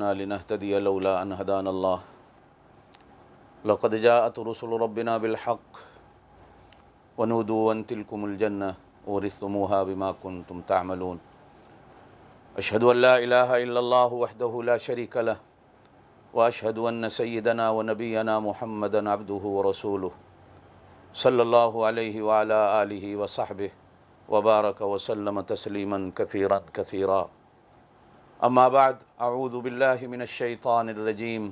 لنهتدي لولا أن هدانا الله لقد جاءت رسل ربنا بالحق ونودوا أن تلكم الجنة ورثتموها بما كنتم تعملون أشهد أن لا إله إلا الله وحده لا شريك له وأشهد أن سيدنا ونبينا محمدا عبده ورسوله صلى الله عليه وعلى آله وصحبه وبارك وسلم تسليما كثيرا كثيرا أما بعد أعوذ بالله من الشيطان الرجيم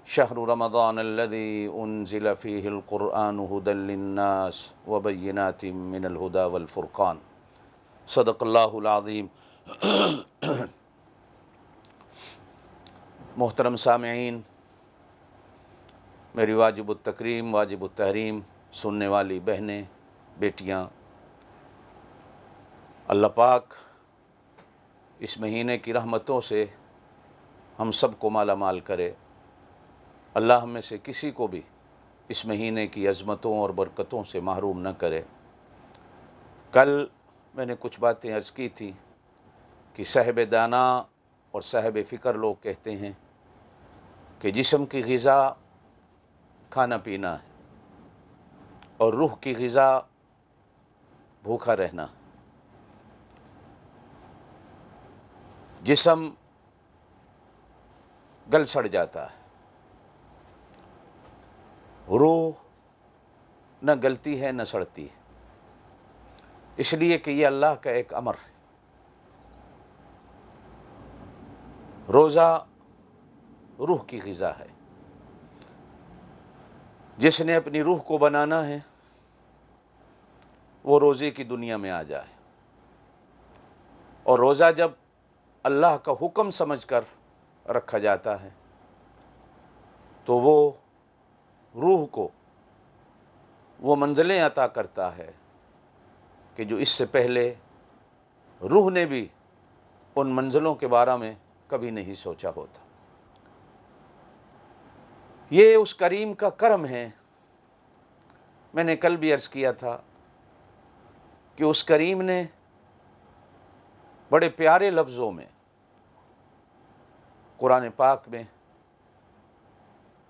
شهر رمضان الذي أنزل فيه القرآن هدى للناس وبينات من الهدى والفرقان صدق الله العظيم۔ محترم سامعین، میری واجب التکریم واجب التحریم سننے والی بہنیں بیٹیاں، اللہ پاک اس مہینے کی رحمتوں سے ہم سب کو مالا مال کرے۔ اللہ ہم میں سے کسی کو بھی اس مہینے کی عظمتوں اور برکتوں سے محروم نہ کرے۔ کل میں نے کچھ باتیں عرض کی تھی کہ صاحب دانا اور صاحب فکر لوگ کہتے ہیں کہ جسم کی غذا کھانا پینا ہے اور روح کی غذا بھوکا رہنا۔ جسم گل سڑ جاتا ہے، روح نہ گلتی ہے نہ سڑتی ہے، اس لیے کہ یہ اللہ کا ایک امر ہے۔ روزہ روح کی غذا ہے۔ جس نے اپنی روح کو بنانا ہے وہ روزے کی دنیا میں آ جائے، اور روزہ جب اللہ کا حکم سمجھ کر رکھا جاتا ہے تو وہ روح کو وہ منزلیں عطا کرتا ہے کہ جو اس سے پہلے روح نے بھی ان منزلوں کے بارے میں کبھی نہیں سوچا ہوتا۔ یہ اس کریم کا کرم ہے۔ میں نے کل بھی عرض کیا تھا کہ اس کریم نے بڑے پیارے لفظوں میں قرآن پاک میں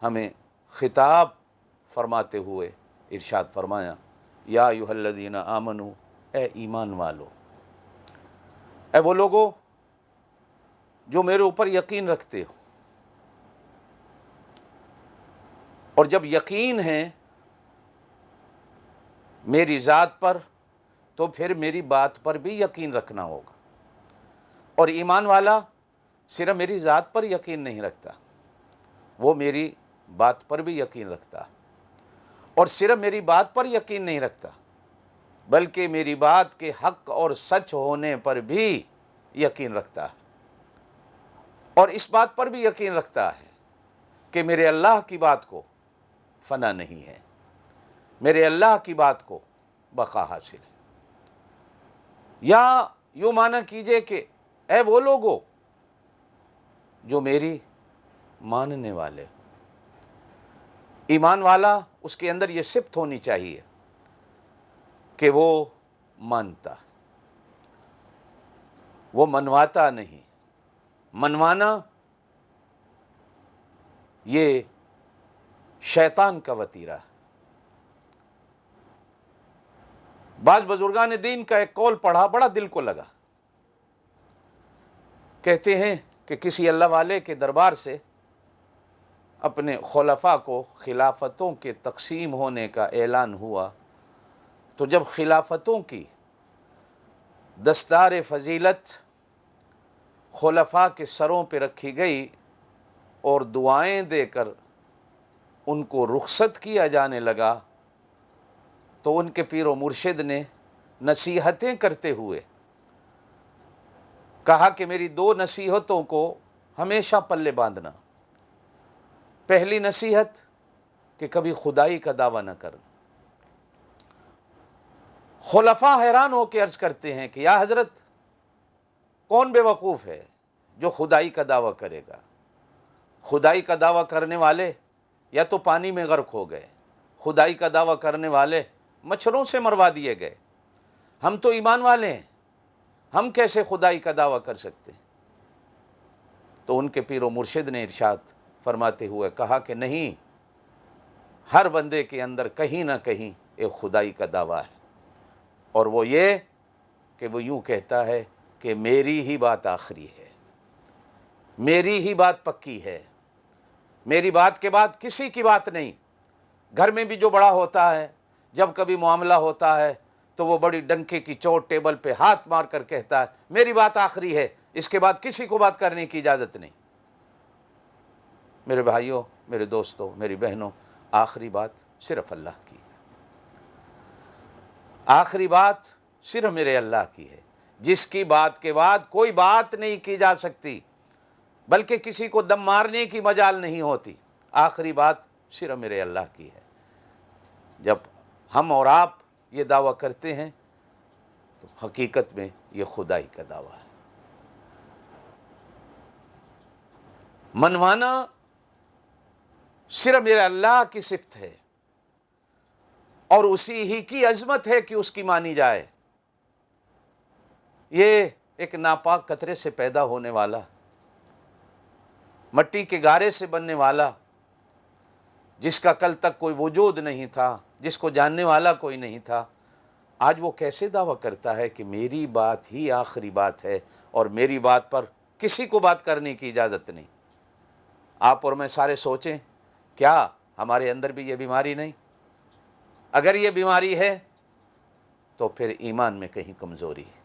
ہمیں خطاب فرماتے ہوئے ارشاد فرمایا، یا ایھا الذین آمنوا، اے ایمان والو، اے وہ لوگو جو میرے اوپر یقین رکھتے ہو۔ اور جب یقین ہے میری ذات پر تو پھر میری بات پر بھی یقین رکھنا ہوگا۔ اور ایمان والا صرف میری ذات پر یقین نہیں رکھتا، وہ میری بات پر بھی یقین رکھتا، اور صرف میری بات پر یقین نہیں رکھتا بلکہ میری بات کے حق اور سچ ہونے پر بھی یقین رکھتا ہے، اور اس بات پر بھی یقین رکھتا ہے کہ میرے اللہ کی بات کو فنا نہیں ہے، میرے اللہ کی بات کو بقا حاصل ہے۔ یا یوں معنی کیجئے کہ اے وہ لوگو جو میری ماننے والے ہو۔ ایمان والا اس کے اندر یہ صفت ہونی چاہیے کہ وہ مانتا، وہ منواتا نہیں۔ منوانا یہ شیطان کا وتیرہ ہے۔ بعض بزرگان دین کا ایک قول پڑھا، بڑا دل کو لگا۔ کہتے ہیں کہ کسی اللہ والے کے دربار سے اپنے خلفاء کو خلافتوں کے تقسیم ہونے کا اعلان ہوا، تو جب خلافتوں کی دستار فضیلت خلفاء کے سروں پہ رکھی گئی اور دعائیں دے کر ان کو رخصت کیا جانے لگا، تو ان کے پیر و مرشد نے نصیحتیں کرتے ہوئے کہا کہ میری دو نصیحتوں کو ہمیشہ پلے باندھنا۔ پہلی نصیحت کہ کبھی خدائی کا دعویٰ نہ کرنا۔ خلفاء حیران ہو کے عرض کرتے ہیں کہ یا حضرت، کون بے وقوف ہے جو خدائی کا دعویٰ کرے گا؟ خدائی کا دعویٰ کرنے والے یا تو پانی میں غرق ہو گئے، خدائی کا دعویٰ کرنے والے مچھروں سے مروا دیے گئے، ہم تو ایمان والے ہیں، ہم کیسے خدائی کا دعویٰ کر سکتے ہیں؟ تو ان کے پیر و مرشد نے ارشاد فرماتے ہوئے کہا کہ نہیں، ہر بندے کے اندر کہیں نہ کہیں ایک خدائی کا دعویٰ ہے، اور وہ یہ کہ وہ یوں کہتا ہے کہ میری ہی بات آخری ہے، میری ہی بات پکی ہے، میری بات کے بعد کسی کی بات نہیں۔ گھر میں بھی جو بڑا ہوتا ہے، جب کبھی معاملہ ہوتا ہے تو وہ بڑی ڈنکے کی چوٹ ٹیبل پہ ہاتھ مار کر کہتا ہے میری بات آخری ہے، اس کے بعد کسی کو بات کرنے کی اجازت نہیں۔ میرے بھائیوں، میرے دوستوں، میری بہنوں، آخری بات صرف اللہ کی ہے، آخری بات صرف میرے اللہ کی ہے، جس کی بات کے بعد کوئی بات نہیں کی جا سکتی، بلکہ کسی کو دم مارنے کی مجال نہیں ہوتی۔ آخری بات صرف میرے اللہ کی ہے۔ جب ہم اور آپ یہ دعویٰ کرتے ہیں تو حقیقت میں یہ خدائی کا دعویٰ ہے۔ منوانا صرف میرے اللہ کی صفت ہے، اور اسی ہی کی عظمت ہے کہ اس کی مانی جائے۔ یہ ایک ناپاک قطرے سے پیدا ہونے والا، مٹی کے گارے سے بننے والا، جس کا کل تک کوئی وجود نہیں تھا، جس کو جاننے والا کوئی نہیں تھا، آج وہ کیسے دعویٰ کرتا ہے کہ میری بات ہی آخری بات ہے اور میری بات پر کسی کو بات کرنے کی اجازت نہیں۔ آپ اور میں سارے سوچیں، کیا ہمارے اندر بھی یہ بیماری نہیں؟ اگر یہ بیماری ہے تو پھر ایمان میں کہیں کمزوری ہے۔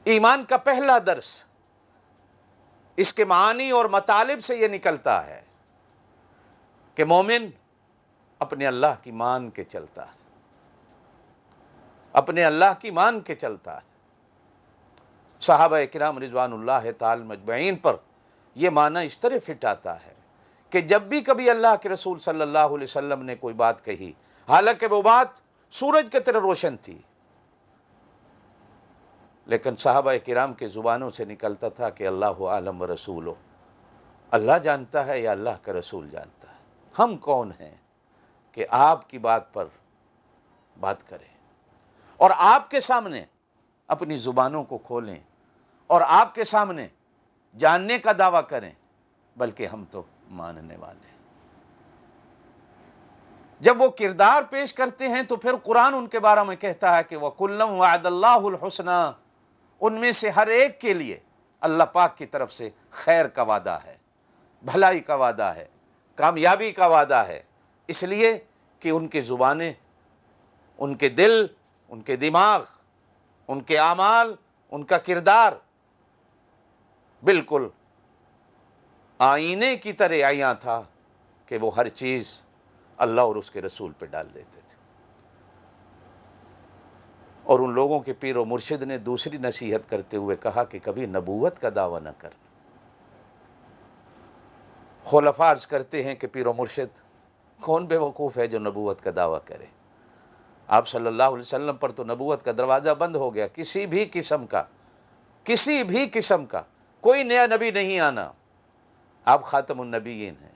ایمان کا پہلا درس اس کے معانی اور مطالب سے یہ نکلتا ہے کہ مومن اپنے اللہ کی مان کے چلتا ہے، اپنے اللہ کی مان کے چلتا ہے۔ صحابہ کرام رضوان اللہ تعالی مجمعین پر یہ معنی اس طرح فٹ آتا ہے کہ جب بھی کبھی اللہ کے رسول صلی اللہ علیہ وسلم نے کوئی بات کہی، حالانکہ وہ بات سورج کی طرح روشن تھی، لیکن صحابہ کرام کے زبانوں سے نکلتا تھا کہ اللہ عالم و رسولو، اللہ جانتا ہے یا اللہ کا رسول جانتا ہے، ہم کون ہیں کہ آپ کی بات پر بات کریں اور آپ کے سامنے اپنی زبانوں کو کھولیں اور آپ کے سامنے جاننے کا دعویٰ کریں، بلکہ ہم تو ماننے والے ہیں۔ جب وہ کردار پیش کرتے ہیں تو پھر قرآن ان کے بارے میں کہتا ہے کہ وَكُلًّا وَعَدَ اللَّهُ الْحُسْنَى، ان میں سے ہر ایک کے لیے اللہ پاک کی طرف سے خیر کا وعدہ ہے، بھلائی کا وعدہ ہے، کامیابی کا وعدہ ہے، اس لیے کہ ان کی زبانیں، ان کے دل، ان کے دماغ، ان کے اعمال، ان کا کردار بالکل آئینے کی طرح عیاں تھا کہ وہ ہر چیز اللہ اور اس کے رسول پہ ڈال دیتے تھے۔ اور ان لوگوں کے پیر و مرشد نے دوسری نصیحت کرتے ہوئے کہا کہ کبھی نبوت کا دعویٰ نہ کر۔ خلفاء عرض کرتے ہیں کہ پیر و مرشد کون بے وقوف ہے جو نبوت کا دعویٰ کرے؟ آپ صلی اللہ علیہ وسلم پر تو نبوت کا دروازہ بند ہو گیا، کسی بھی قسم کا کوئی نیا نبی نہیں آنا، آپ خاتم النبیین ہیں،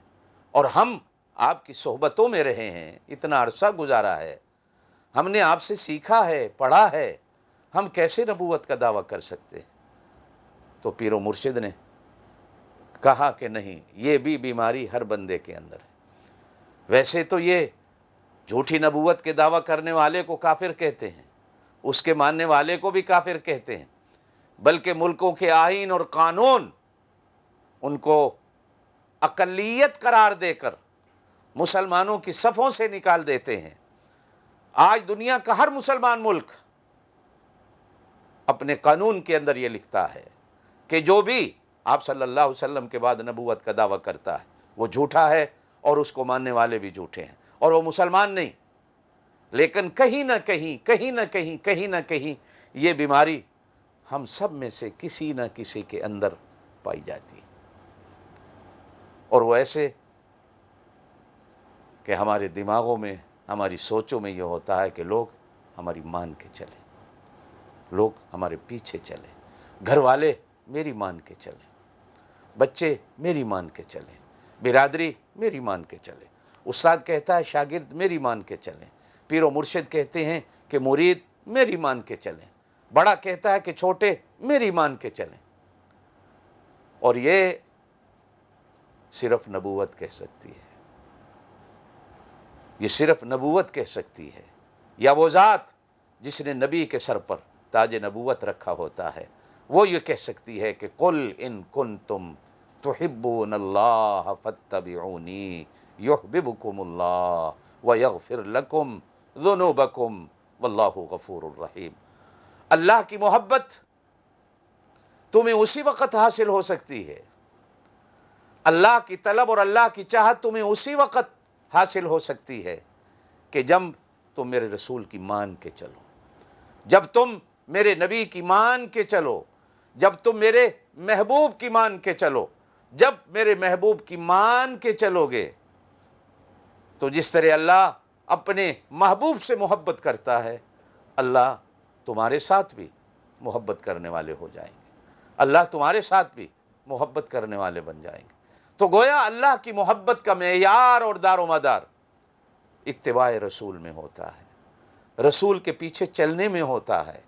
اور ہم آپ کی صحبتوں میں رہے ہیں، اتنا عرصہ گزارا ہے، ہم نے آپ سے سیکھا ہے، پڑھا ہے، ہم کیسے نبوت کا دعویٰ کر سکتے ہیں؟ تو پیر و مرشد نے کہا کہ نہیں، یہ بھی بیماری ہر بندے کے اندر ہے۔ ویسے تو یہ جھوٹی نبوت کے دعویٰ کرنے والے کو کافر کہتے ہیں، اس کے ماننے والے کو بھی کافر کہتے ہیں، بلکہ ملکوں کے آئین اور قانون ان کو اقلیت قرار دے کر مسلمانوں کی صفوں سے نکال دیتے ہیں۔ آج دنیا کا ہر مسلمان ملک اپنے قانون کے اندر یہ لکھتا ہے کہ جو بھی آپ صلی اللہ علیہ وسلم کے بعد نبوت کا دعویٰ کرتا ہے وہ جھوٹا ہے، اور اس کو ماننے والے بھی جھوٹے ہیں، اور وہ مسلمان نہیں۔ لیکن کہیں نہ کہیں یہ بیماری ہم سب میں سے کسی نہ کسی کے اندر پائی جاتی ہے، اور وہ ایسے کہ ہمارے دماغوں میں، ہماری سوچوں میں یہ ہوتا ہے کہ لوگ ہماری مان کے چلیں، لوگ ہمارے پیچھے چلیں، گھر والے میری مان کے چلیں، بچے میری مان کے چلیں، برادری میری مان کے چلیں، استاد کہتا ہے شاگرد میری مان کے چلیں، پیر و مرشد کہتے ہیں کہ مرید میری مان کے چلیں، بڑا کہتا ہے کہ چھوٹے میری مان کے چلیں۔ اور یہ صرف نبوت کہہ سکتی ہے، یہ صرف نبوت کہہ سکتی ہے، یا وہ ذات جس نے نبی کے سر پر تاج نبوت رکھا ہوتا ہے وہ یہ کہہ سکتی ہے کہ قل ان کنتم تحبون اللہ فاتبعونی یحببکم اللہ ویغفر لکم ذنوبکم واللہ غفور الرحیم۔ اللہ کی محبت تمہیں اسی وقت حاصل ہو سکتی ہے، اللہ کی طلب اور اللہ کی چاہت تمہیں اسی وقت حاصل ہو سکتی ہے کہ جب تم میرے رسول کی مان کے چلو، جب تم میرے نبی کی مان کے چلو، جب تم میرے محبوب کی مان کے چلو۔ جب میرے محبوب کی مان کے چلو گے تو جس طرح اللہ اپنے محبوب سے محبت کرتا ہے، اللہ تمہارے ساتھ بھی محبت کرنے والے ہو جائیں گے، اللہ تمہارے ساتھ بھی محبت کرنے والے بن جائیں گے۔ تو گویا اللہ کی محبت کا معیار اور دار و مدار اتباع رسول میں ہوتا ہے، رسول کے پیچھے چلنے میں ہوتا ہے۔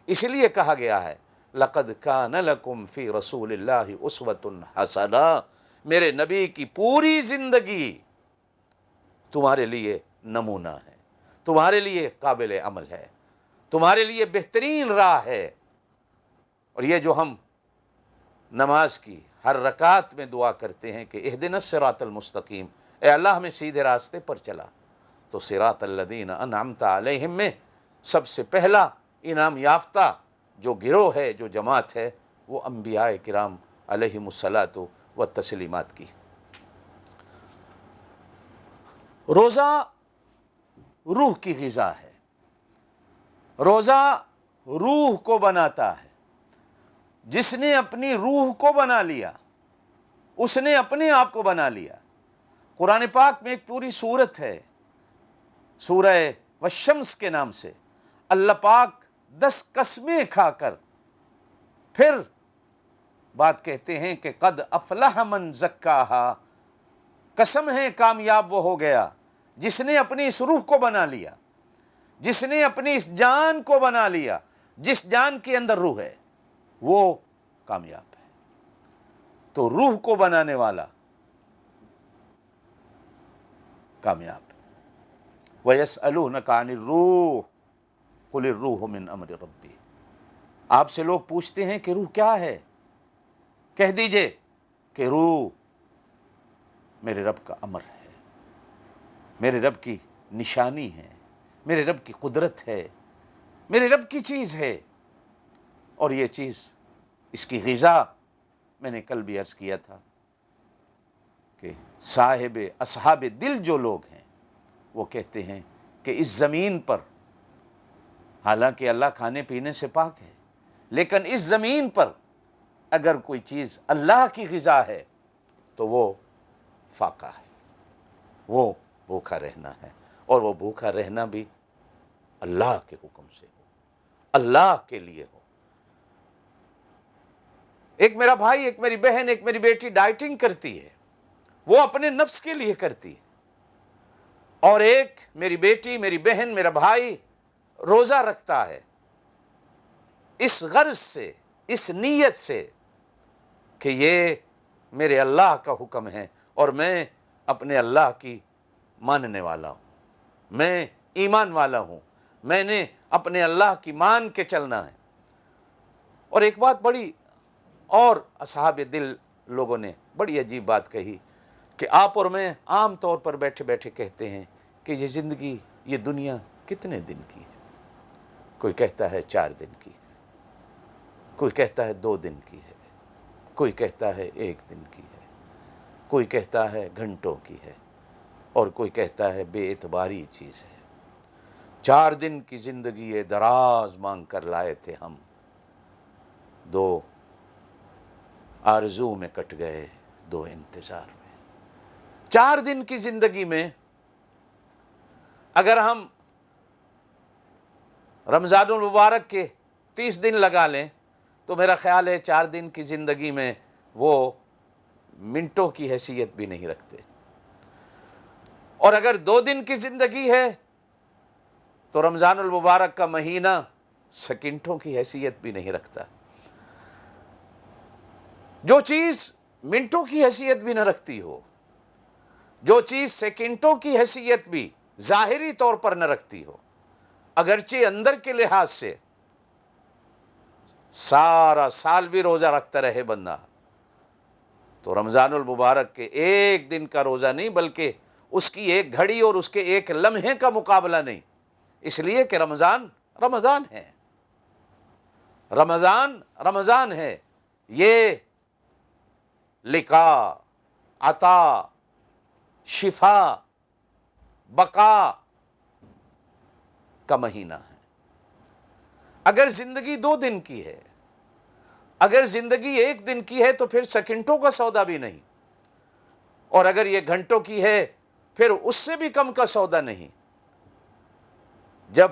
اس لیے کہا گیا ہے لَقَدْ كَانَ لَكُمْ فِي رَسُولِ اللَّهِ أُسْوَةٌ حَسَنَةٌ، میرے نبی کی پوری زندگی تمہارے لیے نمونہ ہے، تمہارے لیے قابل عمل ہے، تمہارے لیے بہترین راہ ہے۔ اور یہ جو ہم نماز کی ہر رکعت میں دعا کرتے ہیں کہ اہدنا الصراط المستقیم، اے اللہ ہمیں سیدھے راستے پر چلا، تو صراط الذین انعمت علیہم میں سب سے پہلا انعام یافتہ جو گروہ ہے، جو جماعت ہے، وہ انبیاء کرام علیہم الصلاۃ والتسلیمات کی۔ روزہ روح کی غذا ہے، روزہ روح کو بناتا ہے۔ جس نے اپنی روح کو بنا لیا اس نے اپنے آپ کو بنا لیا۔ قرآن پاک میں ایک پوری سورت ہے، سورہ والشمس کے نام سے، اللہ پاک 10 قسمیں کھا کر پھر بات کہتے ہیں کہ قد افلح من زکاہا، قسم ہے کامیاب وہ ہو گیا جس نے اپنی اس روح کو بنا لیا، جس نے اپنی اس جان کو بنا لیا۔ جس جان کے اندر روح ہے وہ کامیاب ہے۔ تو روح کو بنانے والا کامیاب ہے۔ وَيَسْأَلُونَكَ عَنِ الرُّوحِ قُلِ الرُّوحُ مِنْ أَمْرِ رَبِّي، آپ سے لوگ پوچھتے ہیں کہ روح کیا ہے، کہہ دیجئے کہ روح میرے رب کا امر ہے، میرے رب کی نشانی ہے، میرے رب کی قدرت ہے، میرے رب کی چیز ہے۔ اور یہ چیز، اس کی غذا میں نے کل بھی عرض کیا تھا کہ صاحب اصحاب دل جو لوگ ہیں وہ کہتے ہیں کہ اس زمین پر، حالانکہ اللہ کھانے پینے سے پاک ہے، لیکن اس زمین پر اگر کوئی چیز اللہ کی غذا ہے تو وہ فاقہ ہے، وہ بھوکا رہنا ہے، اور وہ بھوکا رہنا بھی اللہ کے حکم سے ہو، اللہ کے لیے ہو۔ ایک میرا بھائی، ایک میری بہن، ایک میری بیٹی ڈائٹنگ کرتی ہے، وہ اپنے نفس کے لیے کرتی ہے، اور ایک میری بیٹی، میری بہن، میرا بھائی روزہ رکھتا ہے اس غرض سے، اس نیت سے کہ یہ میرے اللہ کا حکم ہے اور میں اپنے اللہ کی ماننے والا ہوں، میں ایمان والا ہوں، میں نے اپنے اللہ کی مان کے چلنا ہے۔ اور ایک بات بڑی اور اصحاب دل لوگوں نے بڑی عجیب بات کہی کہ آپ اور میں عام طور پر بیٹھے بیٹھے کہتے ہیں کہ یہ زندگی، یہ دنیا کتنے دن کی ہے؟ کوئی کہتا ہے 4 دن کی ہے، کوئی کہتا ہے 2 دن کی ہے، کوئی کہتا ہے 1 دن کی ہے، کوئی کہتا ہے گھنٹوں کی ہے، اور کوئی کہتا ہے بے اعتباری چیز ہے۔ 4 دن کی زندگی دراز مانگ کر لائے تھے ہم، 2 آرزو میں کٹ گئے، 2 انتظار میں۔ 4 دن کی زندگی میں اگر ہم رمضان المبارک کے 30 دن لگا لیں تو میرا خیال ہے 4 دن کی زندگی میں وہ منٹوں کی حیثیت بھی نہیں رکھتے، اور اگر 2 دن کی زندگی ہے تو رمضان المبارک کا مہینہ سیکنڈوں کی حیثیت بھی نہیں رکھتا۔ جو چیز منٹوں کی حیثیت بھی نہ رکھتی ہو، جو چیز سیکنڈوں کی حیثیت بھی ظاہری طور پر نہ رکھتی ہو، اگرچہ اندر کے لحاظ سے سارا سال بھی روزہ رکھتا رہے بندہ، تو رمضان المبارک کے ایک دن کا روزہ نہیں، بلکہ اس کی ایک گھڑی اور اس کے ایک لمحے کا مقابلہ نہیں، اس لیے کہ رمضان رمضان ہے، رمضان رمضان ہے، یہ لقاء، عطا، شفا، بقا کا مہینہ ہے۔ اگر زندگی 2 دن کی ہے، اگر زندگی 1 دن کی ہے تو پھر سیکنڈوں کا سودا بھی نہیں، اور اگر یہ گھنٹوں کی ہے پھر اس سے بھی کم کا سودا نہیں۔ جب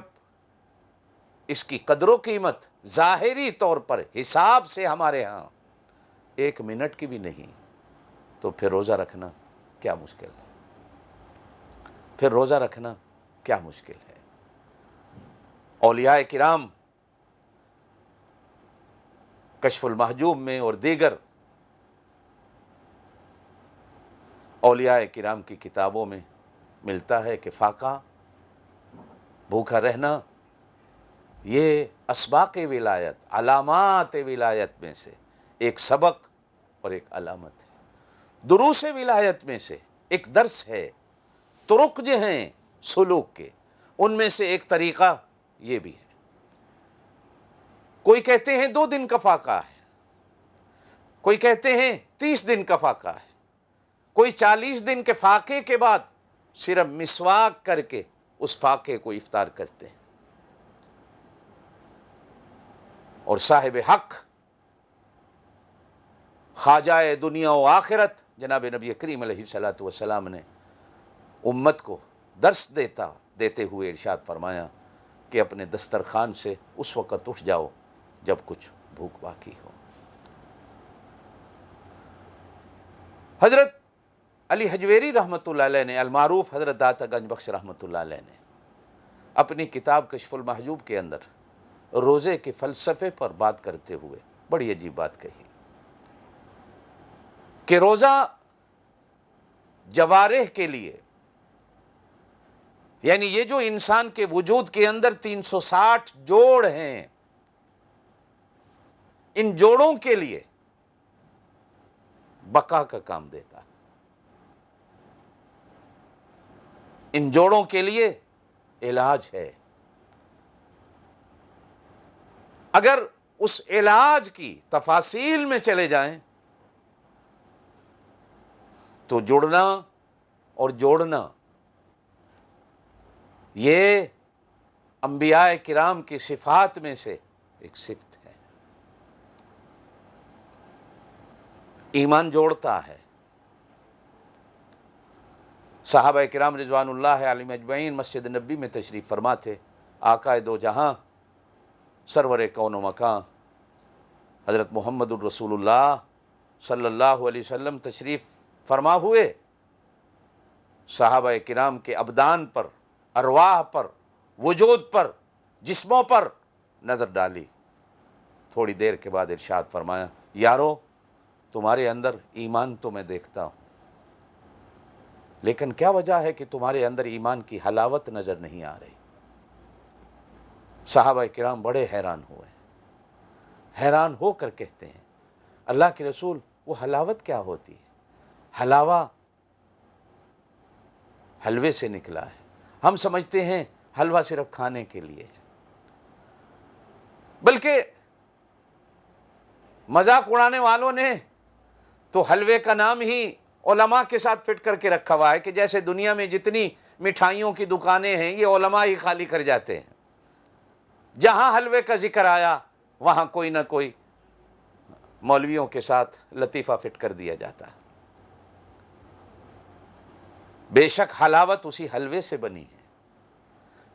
اس کی قدر و قیمت ظاہری طور پر حساب سے ہمارے ہاں 1 منٹ کی بھی نہیں، تو پھر روزہ رکھنا کیا مشکل ہے، پھر روزہ رکھنا کیا مشکل ہے۔ اولیاء کرام کشف المحجوب میں اور دیگر اولیاء کرام کی کتابوں میں ملتا ہے کہ فاقہ، بھوکا رہنا، یہ اسباق ولایت، علامات ولایت میں سے ایک سبق اور ایک علامت ہے، دروس ولایت میں سے ایک درس ہے، طرق جو ہیں سلوک کے ان میں سے ایک طریقہ یہ بھی ہے۔ کوئی کہتے ہیں 2 دن کا فاقہ ہے، کوئی کہتے ہیں 30 دن کا فاقہ ہے، کوئی 40 دن کے فاقے کے بعد صرف مسواک کر کے اس فاقے کو افطار کرتے ہیں۔ اور صاحب حق، خواجہ دنیا و آخرت جناب نبی کریم علیہ الصلوۃ والسلام نے امت کو درس دیتے ہوئے ارشاد فرمایا کہ اپنے دسترخوان سے اس وقت اٹھ جاؤ جب کچھ بھوک باقی ہو۔ حضرت علی حجویری رحمۃ اللہ علیہ نے، المعروف حضرت داتا گنج بخش رحمۃ اللہ علیہ نے اپنی کتاب کشف المحجوب کے اندر روزے کے فلسفے پر بات کرتے ہوئے بڑی عجیب بات کہی کہ روزہ جوارح کے لیے، یعنی یہ جو انسان کے وجود کے اندر 360 جوڑ ہیں، ان جوڑوں کے لیے بقا کا کام دیتا ہے، ان جوڑوں کے لیے علاج ہے۔ اگر اس علاج کی تفاصیل میں چلے جائیں تو جڑنا اور جوڑنا یہ انبیاء کرام کی صفات میں سے ایک صفت ہے۔ ایمان جوڑتا ہے۔ صحابہ کرام رضوان اللہ علیہم اجمعین مسجد نبی میں تشریف فرما تھے، آقا دو جہاں سرور کون و مکان حضرت محمد الرسول اللہ صلی اللہ علیہ وسلم تشریف فرما ہوئے، صحابہ کرام کے ابدان پر، ارواح پر، وجود پر، جسموں پر نظر ڈالی، تھوڑی دیر کے بعد ارشاد فرمایا، یارو تمہارے اندر ایمان تو میں دیکھتا ہوں، لیکن کیا وجہ ہے کہ تمہارے اندر ایمان کی حلاوت نظر نہیں آ رہی؟ صحابہ کرام بڑے حیران ہوئے، حیران ہو کر کہتے ہیں، اللہ کے رسول وہ حلاوت کیا ہوتی ہے؟ حلاوہ حلوے سے نکلا ہے، ہم سمجھتے ہیں حلوہ صرف کھانے کے لیے ہے، بلکہ مذاق اڑانے والوں نے تو حلوے کا نام ہی علماء کے ساتھ فٹ کر کے رکھا ہوا ہے کہ جیسے دنیا میں جتنی مٹھائیوں کی دکانیں ہیں یہ علماء ہی خالی کر جاتے ہیں، جہاں حلوے کا ذکر آیا وہاں کوئی نہ کوئی مولویوں کے ساتھ لطیفہ فٹ کر دیا جاتا ہے۔ بے شک حلاوت اسی حلوے سے بنی ہے،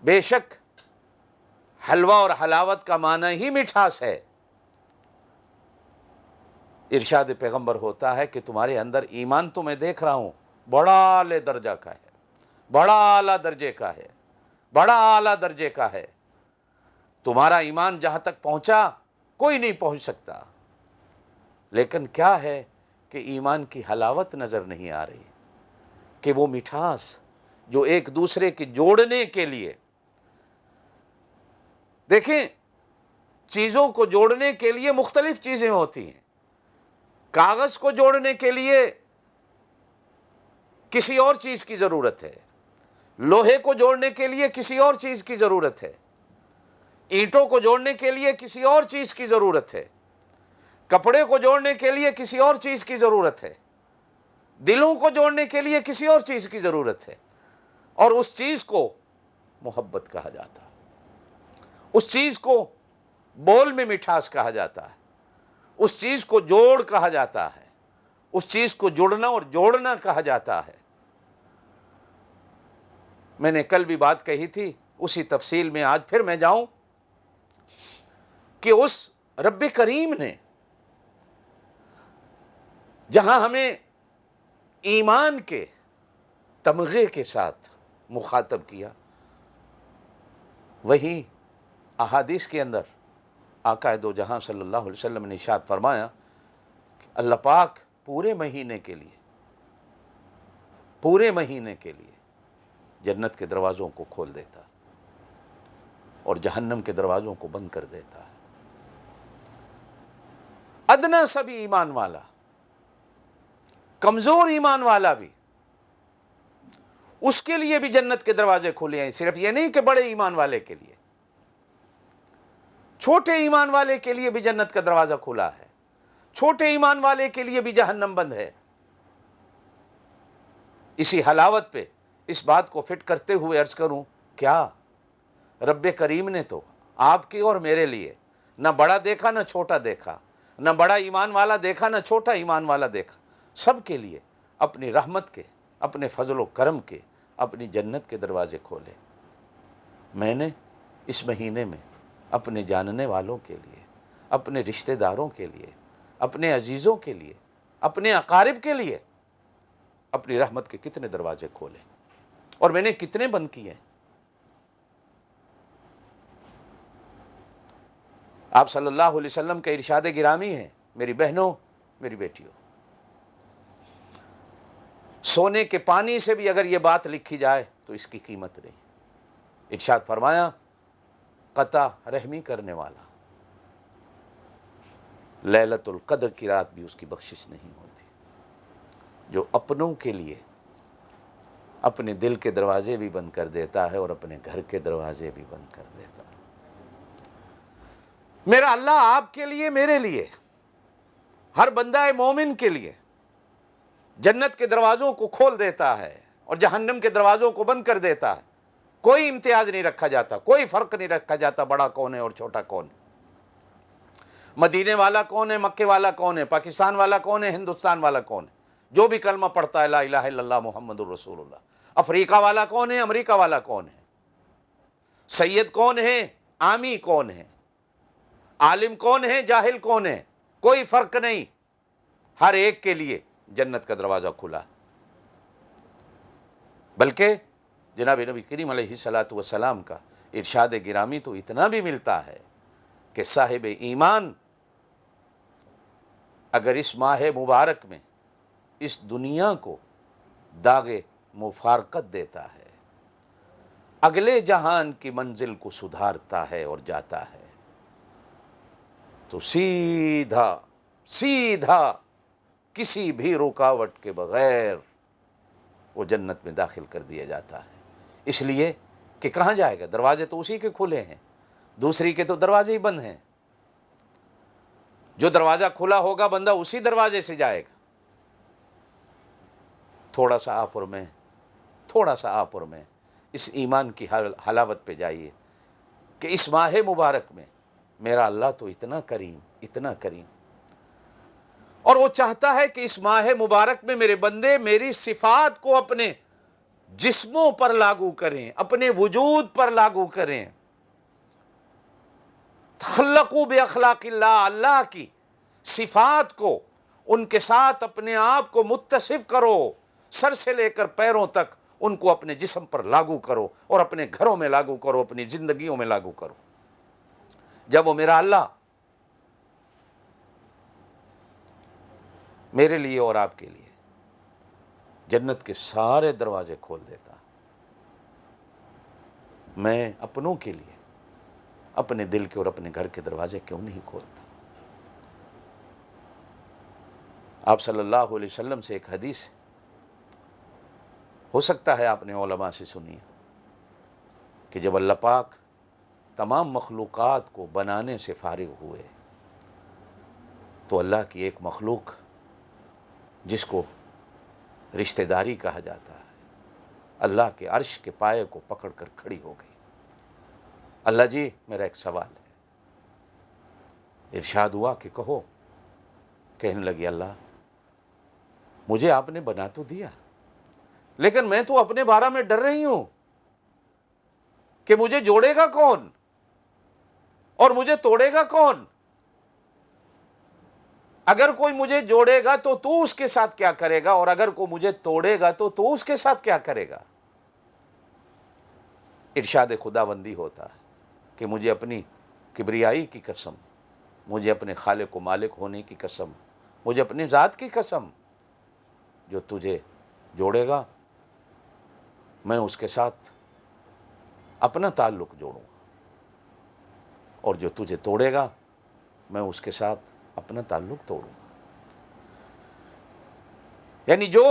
بے شک حلوہ اور حلاوت کا معنی ہی مٹھاس ہے۔ ارشاد پیغمبر ہوتا ہے کہ تمہارے اندر ایمان تو میں دیکھ رہا ہوں بڑا اعلی درجہ کا ہے، بڑا اعلیٰ درجے کا ہے، بڑا اعلیٰ درجے کا ہے، تمہارا ایمان جہاں تک پہنچا کوئی نہیں پہنچ سکتا، لیکن کیا ہے کہ ایمان کی حلاوت نظر نہیں آ رہی، کہ وہ مٹھاس جو ایک دوسرے کے جوڑنے کے لیے، دیکھیں چیزوں کو جوڑنے کے لیے مختلف چیزیں ہوتی ہیں. کاغذ کو جوڑنے کے لیے کسی اور چیز کی ضرورت ہے، لوہے کو جوڑنے کے لیے کسی اور چیز کی ضرورت ہے، اینٹوں کو جوڑنے کے لیے کسی اور چیز کی ضرورت ہے، کپڑے کو جوڑنے کے لیے کسی اور چیز کی ضرورت ہے، دلوں کو جوڑنے کے لیے کسی اور چیز کی ضرورت ہے. اور اس چیز کو محبت کہا جاتا ہے، اس چیز کو بول میں مٹھاس کہا جاتا ہے، اس چیز کو جوڑ کہا جاتا ہے، اس چیز کو جڑنا اور جوڑنا کہا جاتا ہے. میں نے کل بھی بات کہی تھی، اسی تفصیل میں آج پھر میں جاؤں کہ اس رب کریم نے جہاں ہمیں ایمان کے تمغے کے ساتھ مخاطب کیا، وہی احادیث کے اندر آقا دو جہاں صلی اللہ علیہ وسلم نے ارشاد فرمایا کہ اللہ پاک پورے مہینے کے لیے جنت کے دروازوں کو کھول دیتا اور جہنم کے دروازوں کو بند کر دیتا ہے. ادنا سبھی ایمان والا، کمزور ایمان والا بھی، اس کے لیے بھی جنت کے دروازے کھلے ہیں. صرف یہ نہیں کہ بڑے ایمان والے کے لیے، چھوٹے ایمان والے کے لیے بھی جنت کا دروازہ کھلا ہے، چھوٹے ایمان والے کے لیے بھی جہنم بند ہے. اسی حلاوت پہ اس بات کو فٹ کرتے ہوئے عرض کروں، کیا رب کریم نے تو آپ کی اور میرے لیے نہ بڑا دیکھا نہ چھوٹا دیکھا، نہ بڑا ایمان والا دیکھا نہ چھوٹا ایمان والا دیکھا، سب کے لیے اپنی رحمت کے، اپنے فضل و کرم کے، اپنی جنت کے دروازے کھولے. میں نے اس مہینے میں اپنے جاننے والوں کے لیے، اپنے رشتہ داروں کے لیے، اپنے عزیزوں کے لیے، اپنے اقارب کے لیے اپنی رحمت کے کتنے دروازے کھولے اور میں نے کتنے بند کیے. آپ صلی اللہ علیہ وسلم کا ارشاد گرامی ہے، میری بہنوں، میری بیٹیوں، سونے کے پانی سے بھی اگر یہ بات لکھی جائے تو اس کی قیمت نہیں. ارشاد فرمایا، قطع رحمی کرنے والا لیلۃ القدر کی رات بھی اس کی بخشش نہیں ہوتی. جو اپنوں کے لیے اپنے دل کے دروازے بھی بند کر دیتا ہے اور اپنے گھر کے دروازے بھی بند کر دیتا ہے. میرا اللہ آپ کے لیے، میرے لیے، ہر بندہ مومن کے لیے جنت کے دروازوں کو کھول دیتا ہے اور جہنم کے دروازوں کو بند کر دیتا ہے. کوئی امتیاز نہیں رکھا جاتا، کوئی فرق نہیں رکھا جاتا بڑا کون ہے اور چھوٹا کون ہے، مدینے والا کون ہے، مکے والا کون ہے، پاکستان والا کون ہے، ہندوستان والا کون ہے. جو بھی کلمہ پڑھتا ہے لا الہ الا اللہ محمد الرسول اللہ. افریقہ والا کون ہے، امریکہ والا کون ہے، سید کون ہے، عامی کون ہے، عالم کون ہے، جاہل کون ہے، کوئی فرق نہیں. ہر ایک کے لیے جنت کا دروازہ کھلا. بلکہ جناب نبی کریم علیہ الصلوۃ والسلام کا ارشاد گرامی تو اتنا بھی ملتا ہے کہ صاحب ایمان اگر اس ماہ مبارک میں اس دنیا کو داغ مفارقت دیتا ہے، اگلے جہان کی منزل کو سدھارتا ہے اور جاتا ہے، تو سیدھا کسی بھی رکاوٹ کے بغیر وہ جنت میں داخل کر دیا جاتا ہے. اس لیے کہ کہاں جائے گا، دروازے تو اسی کے کھلے ہیں، دوسری کے تو دروازے ہی بند ہیں. جو دروازہ کھلا ہوگا بندہ اسی دروازے سے جائے گا. تھوڑا سا آپ اور میں اس ایمان کی حلاوت پہ جائیے کہ اس ماہ مبارک میں میرا اللہ تو اتنا کریم، اور وہ چاہتا ہے کہ اس ماہ مبارک میں میرے بندے میری صفات کو اپنے جسموں پر لاگو کریں، اپنے وجود پر لاگو کریں. تخلقوا باخلاق اللہ، اللہ کی صفات کو، ان کے ساتھ اپنے آپ کو متصف کرو، سر سے لے کر پیروں تک ان کو اپنے جسم پر لاگو کرو اور اپنے گھروں میں لاگو کرو، اپنی زندگیوں میں لاگو کرو. جب وہ میرا اللہ میرے لیے اور آپ کے لیے جنت کے سارے دروازے کھول دیتا، میں اپنوں کے لیے اپنے دل کے اور اپنے گھر کے دروازے کیوں نہیں کھولتا؟ آپ صلی اللہ علیہ وسلم سے ایک حدیث ہے، ہو سکتا ہے آپ نے علماء سے سنی ہے، کہ جب اللہ پاک تمام مخلوقات کو بنانے سے فارغ ہوئے تو اللہ کی ایک مخلوق جس کو رشتہ داری کہا جاتا ہے، اللہ کے عرش کے پائے کو پکڑ کر کھڑی ہو گئی۔ اللہ جی میرا ایک سوال ہے۔ ارشاد ہوا کہ کہو۔ کہنے لگی اللہ مجھے آپ نے بنا تو دیا، لیکن میں تو اپنے بارے میں ڈر رہی ہوں کہ مجھے جوڑے گا کون اور مجھے توڑے گا کون؟ اگر کوئی مجھے جوڑے گا تو تو اس کے ساتھ کیا کرے گا، اور اگر کوئی مجھے توڑے گا تو تو اس کے ساتھ کیا کرے گا؟ ارشاد خداوندی ہوتا ہے کہ مجھے اپنی کبریائی کی قسم، مجھے اپنے خالق و مالک ہونے کی قسم، مجھے اپنی ذات کی قسم، جو تجھے جوڑے گا میں اس کے ساتھ اپنا تعلق جوڑوں گا، اور جو تجھے توڑے گا میں اس کے ساتھ اپنا تعلق توڑوں گا۔ یعنی جو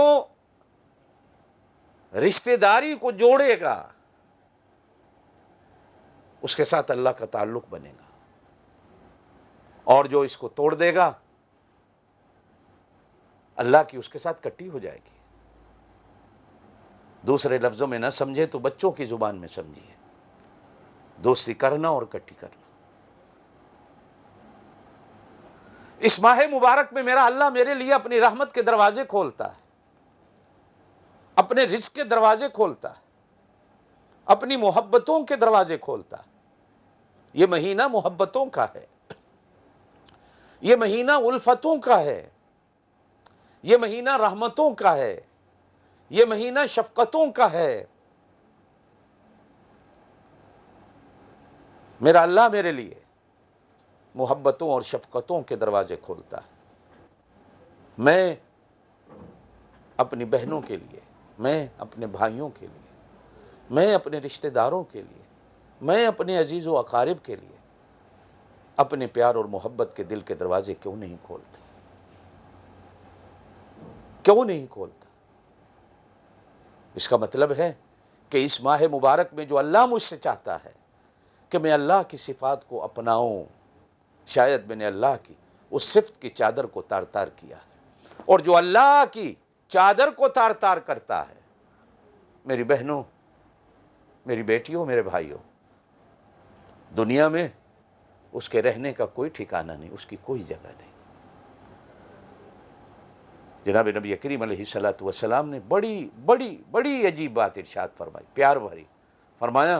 رشتہ داری کو جوڑے گا اس کے ساتھ اللہ کا تعلق بنے گا، اور جو اس کو توڑ دے گا اللہ کی اس کے ساتھ کٹی ہو جائے گی۔ دوسرے لفظوں میں نہ سمجھے تو بچوں کی زبان میں سمجھیے، دوستی کرنا اور کٹی کرنا۔ اس ماہ مبارک میں میرا اللہ میرے لیے اپنی رحمت کے دروازے کھولتا ہے، اپنے رزق کے دروازے کھولتا ہے، اپنی محبتوں کے دروازے کھولتا ہے۔ یہ مہینہ محبتوں کا ہے، یہ مہینہ الفتوں کا ہے، یہ مہینہ رحمتوں کا ہے، یہ مہینہ شفقتوں کا ہے۔ میرا اللہ میرے لیے محبتوں اور شفقتوں کے دروازے کھولتا ہے۔ میں اپنی بہنوں کے لیے، میں اپنے بھائیوں کے لیے، میں اپنے رشتہ داروں کے لیے، میں اپنے عزیز و اقارب کے لیے اپنے پیار اور محبت کے دل کے دروازے کیوں نہیں کھولتا؟ کیوں نہیں کھولتا؟ اس کا مطلب ہے کہ اس ماہ مبارک میں جو اللہ مجھ سے چاہتا ہے کہ میں اللہ کی صفات کو اپناؤں، شاید میں نے اللہ کی اس صفت کی چادر کو تار تار کیا ہے، اور جو اللہ کی چادر کو تار تار کرتا ہے، میری بہنوں، میری بیٹیوں، میرے بھائیوں، دنیا میں اس کے رہنے کا کوئی ٹھکانہ نہیں، اس کی کوئی جگہ نہیں۔ جناب نبی کریم علیہ السلام نے بڑی بڑی بڑی عجیب بات ارشاد فرمائی، پیار بھری، فرمایا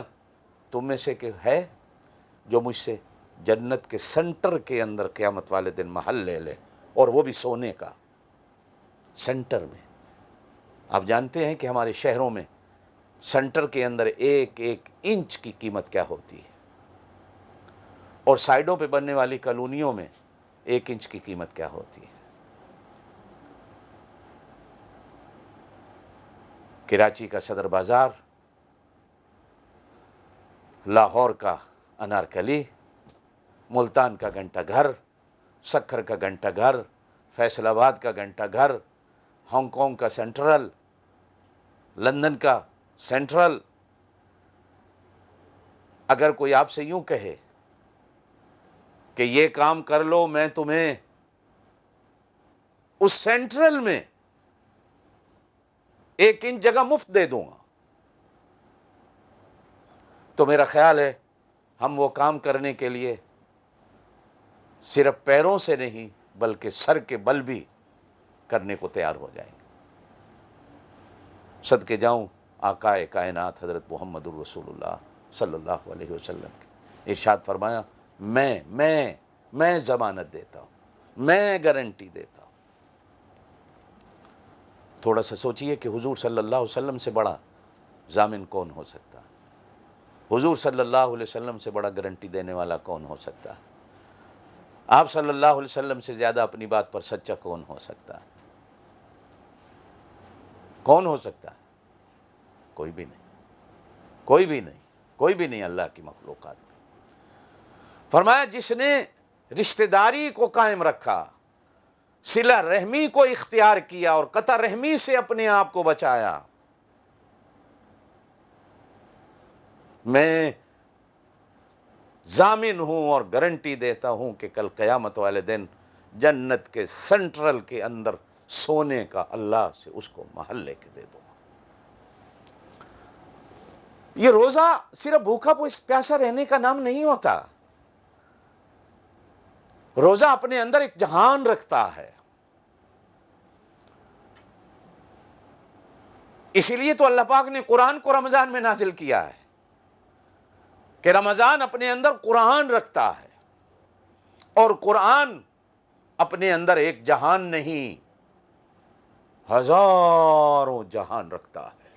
تم میں سے کہ ہے جو مجھ سے جنت کے سنٹر کے اندر قیامت والے دن محل لے لے، اور وہ بھی سونے کا، سنٹر میں۔ آپ جانتے ہیں کہ ہمارے شہروں میں سنٹر کے اندر ایک ایک انچ کی قیمت کیا ہوتی ہے، اور سائیڈوں پہ بننے والی کالونیوں میں ایک انچ کی قیمت کیا ہوتی ہے۔ کراچی کا صدر بازار، لاہور کا انارکلی، ملتان کا گھنٹہ گھر، سکھر کا گھنٹہ گھر، فیصل آباد کا گھنٹہ گھر، ہانگ کانگ کا سینٹرل، لندن کا سینٹرل، اگر کوئی آپ سے یوں کہے کہ یہ کام کر لو میں تمہیں اس سینٹرل میں ایک انچ جگہ مفت دے دوں گا، تو میرا خیال ہے ہم وہ کام کرنے کے لیے صرف پیروں سے نہیں بلکہ سر کے بل بھی کرنے کو تیار ہو جائیں گے۔ صدقے جاؤں آقائے کائنات حضرت محمد الرسول اللہ صلی اللہ علیہ وسلم کے، ارشاد فرمایا میں ضمانت دیتا ہوں، میں گارنٹی دیتا ہوں۔ تھوڑا سا سوچئے کہ حضور صلی اللہ علیہ وسلم سے بڑا ضامن کون ہو سکتا ہے؟ حضور صلی اللہ علیہ وسلم سے بڑا گارنٹی دینے والا کون ہو سکتا ہے؟ آپ صلی اللہ علیہ وسلم سے زیادہ اپنی بات پر سچا کون ہو سکتا ہے؟ کون ہو سکتا ہے؟ کوئی بھی نہیں، کوئی بھی نہیں، کوئی بھی نہیں اللہ کی مخلوقات میں۔ فرمایا جس نے رشتہ داری کو قائم رکھا، صلہ رحمی کو اختیار کیا اور قطع رحمی سے اپنے آپ کو بچایا، میں ضامن ہوں اور گارنٹی دیتا ہوں کہ کل قیامت والے دن جنت کے سینٹرل کے اندر سونے کا اللہ سے اس کو محل لے کے دے دوں۔ یہ روزہ صرف بھوکا پیاسا رہنے کا نام نہیں ہوتا، روزہ اپنے اندر ایک جہان رکھتا ہے۔ اسی لیے تو اللہ پاک نے قرآن کو رمضان میں نازل کیا ہے کہ رمضان اپنے اندر قرآن رکھتا ہے، اور قرآن اپنے اندر ایک جہان نہیں، ہزاروں جہان رکھتا ہے۔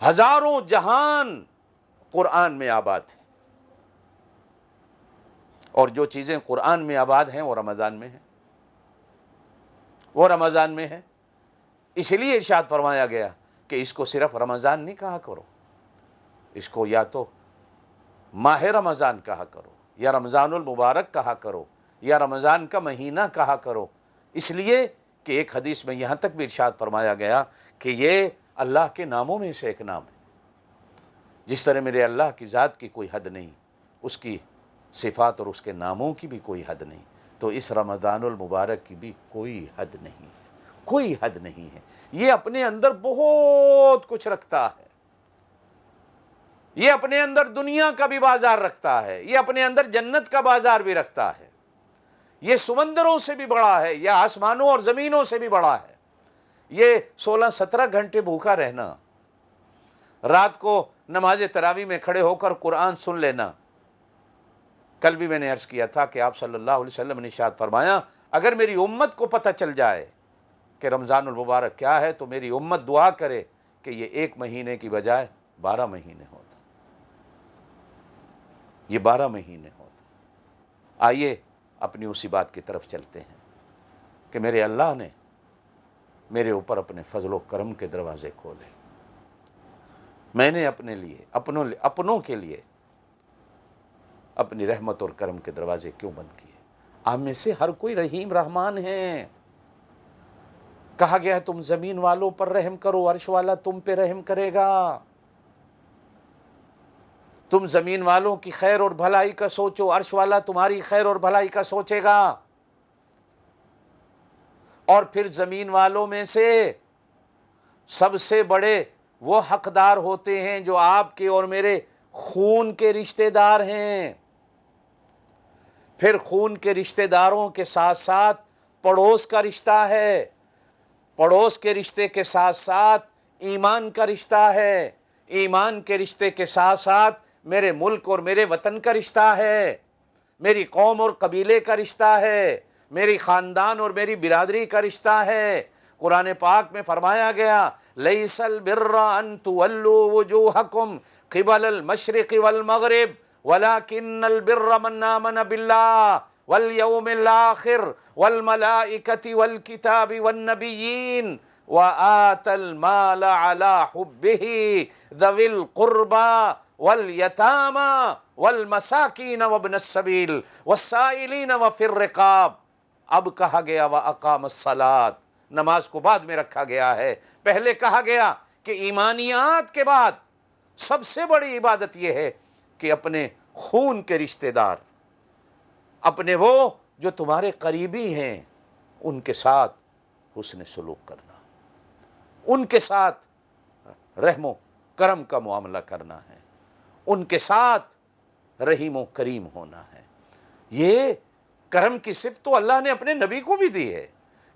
ہزاروں جہان قرآن میں آباد ہیں، اور جو چیزیں قرآن میں آباد ہیں وہ رمضان میں ہیں، وہ رمضان میں ہیں۔ اس لیے ارشاد فرمایا گیا کہ اس کو صرف رمضان نہیں کہا کرو، اس کو یا تو ماہ رمضان کہا کرو، یا رمضان المبارک کہا کرو، یا رمضان کا مہینہ کہا کرو۔ اس لیے کہ ایک حدیث میں یہاں تک بھی ارشاد فرمایا گیا کہ یہ اللہ کے ناموں میں سے ایک نام ہے۔ جس طرح میرے اللہ کی ذات کی کوئی حد نہیں، اس کی صفات اور اس کے ناموں کی بھی کوئی حد نہیں، تو اس رمضان المبارک کی بھی کوئی حد نہیں ہے، کوئی حد نہیں ہے۔ یہ اپنے اندر بہت کچھ رکھتا ہے، یہ اپنے اندر دنیا کا بھی بازار رکھتا ہے، یہ اپنے اندر جنت کا بازار بھی رکھتا ہے، یہ سمندروں سے بھی بڑا ہے، یہ آسمانوں اور زمینوں سے بھی بڑا ہے۔ یہ 16-17 گھنٹے بھوکا رہنا، رات کو نماز تراویح میں کھڑے ہو کر قرآن سن لینا۔ کل بھی میں نے عرض کیا تھا کہ آپ صلی اللہ علیہ وسلم نے ارشاد فرمایا اگر میری امت کو پتہ چل جائے کہ رمضان المبارک کیا ہے تو میری امت دعا کرے کہ یہ 1 مہینے کی بجائے 12 مہینے ہوتا، یہ 12 مہینے ہوتا۔ آئیے اپنی اسی بات کی طرف چلتے ہیں کہ میرے اللہ نے میرے اوپر اپنے فضل و کرم کے دروازے کھولے، میں نے اپنے لیے اپنوں کے لیے اپنی رحمت اور کرم کے دروازے کیوں بند کیے؟ آپ میں سے ہر کوئی رحیم رحمان ہے۔ کہا گیا ہے تم زمین والوں پر رحم کرو، عرش والا تم پہ رحم کرے گا۔ تم زمین والوں کی خیر اور بھلائی کا سوچو، عرش والا تمہاری خیر اور بھلائی کا سوچے گا۔ اور پھر زمین والوں میں سے سب سے بڑے وہ حقدار ہوتے ہیں جو آپ کے اور میرے خون کے رشتہ دار ہیں۔ پھر خون کے رشتہ داروں کے ساتھ ساتھ پڑوس کا رشتہ ہے، پڑوس کے رشتے کے ساتھ ساتھ ایمان کا رشتہ ہے، ایمان کے رشتے کے ساتھ ساتھ میرے ملک اور میرے وطن کا رشتہ ہے، میری قوم اور قبیلے کا رشتہ ہے، میری خاندان اور میری برادری کا رشتہ ہے۔ قرآن پاک میں فرمایا گیا لیس البر ان تولوا وجوہکم قبل المشرق والمغرب ولكن البر من آمن بالله واليوم الآخر والملائكة والكتاب والنبيين وآتى المال على حبه ذوي القربى واليتامى والمساكين وابن السبيل والسائلين وفي الرقاب۔ اب کہا گیا وَأَقَامَ الصَّلَاةَ، نماز کو بعد میں رکھا گیا ہے۔ پہلے کہا گیا کہ ایمانیات کے بعد سب سے بڑی عبادت یہ ہے کہ اپنے خون کے رشتہ دار، اپنے وہ جو تمہارے قریبی ہیں، ان کے ساتھ حسن سلوک کرنا، ان کے ساتھ رحم و کرم کا معاملہ کرنا ہے، ان کے ساتھ رحیم و کریم ہونا ہے۔ یہ کرم کی صفت تو اللہ نے اپنے نبی کو بھی دی ہے،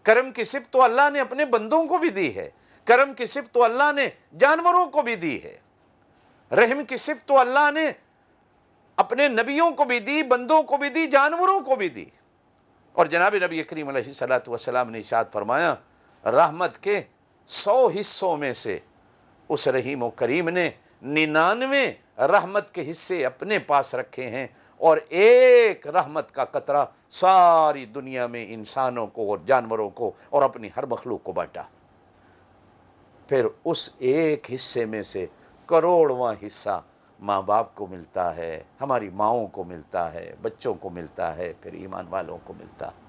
کرم کی صفت تو اللہ نے اپنے بندوں کو بھی دی ہے، کرم کی صفت تو اللہ نے جانوروں کو بھی دی ہے، رحم کی صفت تو اللہ نے اپنے نبیوں کو بھی دی، بندوں کو بھی دی، جانوروں کو بھی دی۔ اور جناب نبی کریم علیہ الصلوۃ والسلام نے ارشاد فرمایا رحمت کے 100 حصوں میں سے اس رحیم و کریم نے 99 رحمت کے حصے اپنے پاس رکھے ہیں اور ایک رحمت کا قطرہ ساری دنیا میں انسانوں کو اور جانوروں کو اور اپنی ہر مخلوق کو بانٹا. پھر اس ایک حصے میں سے کروڑواں حصہ ماں باپ کو ملتا ہے، ہماری ماؤں کو ملتا ہے، بچوں کو ملتا ہے، پھر ایمان والوں کو ملتا ہے.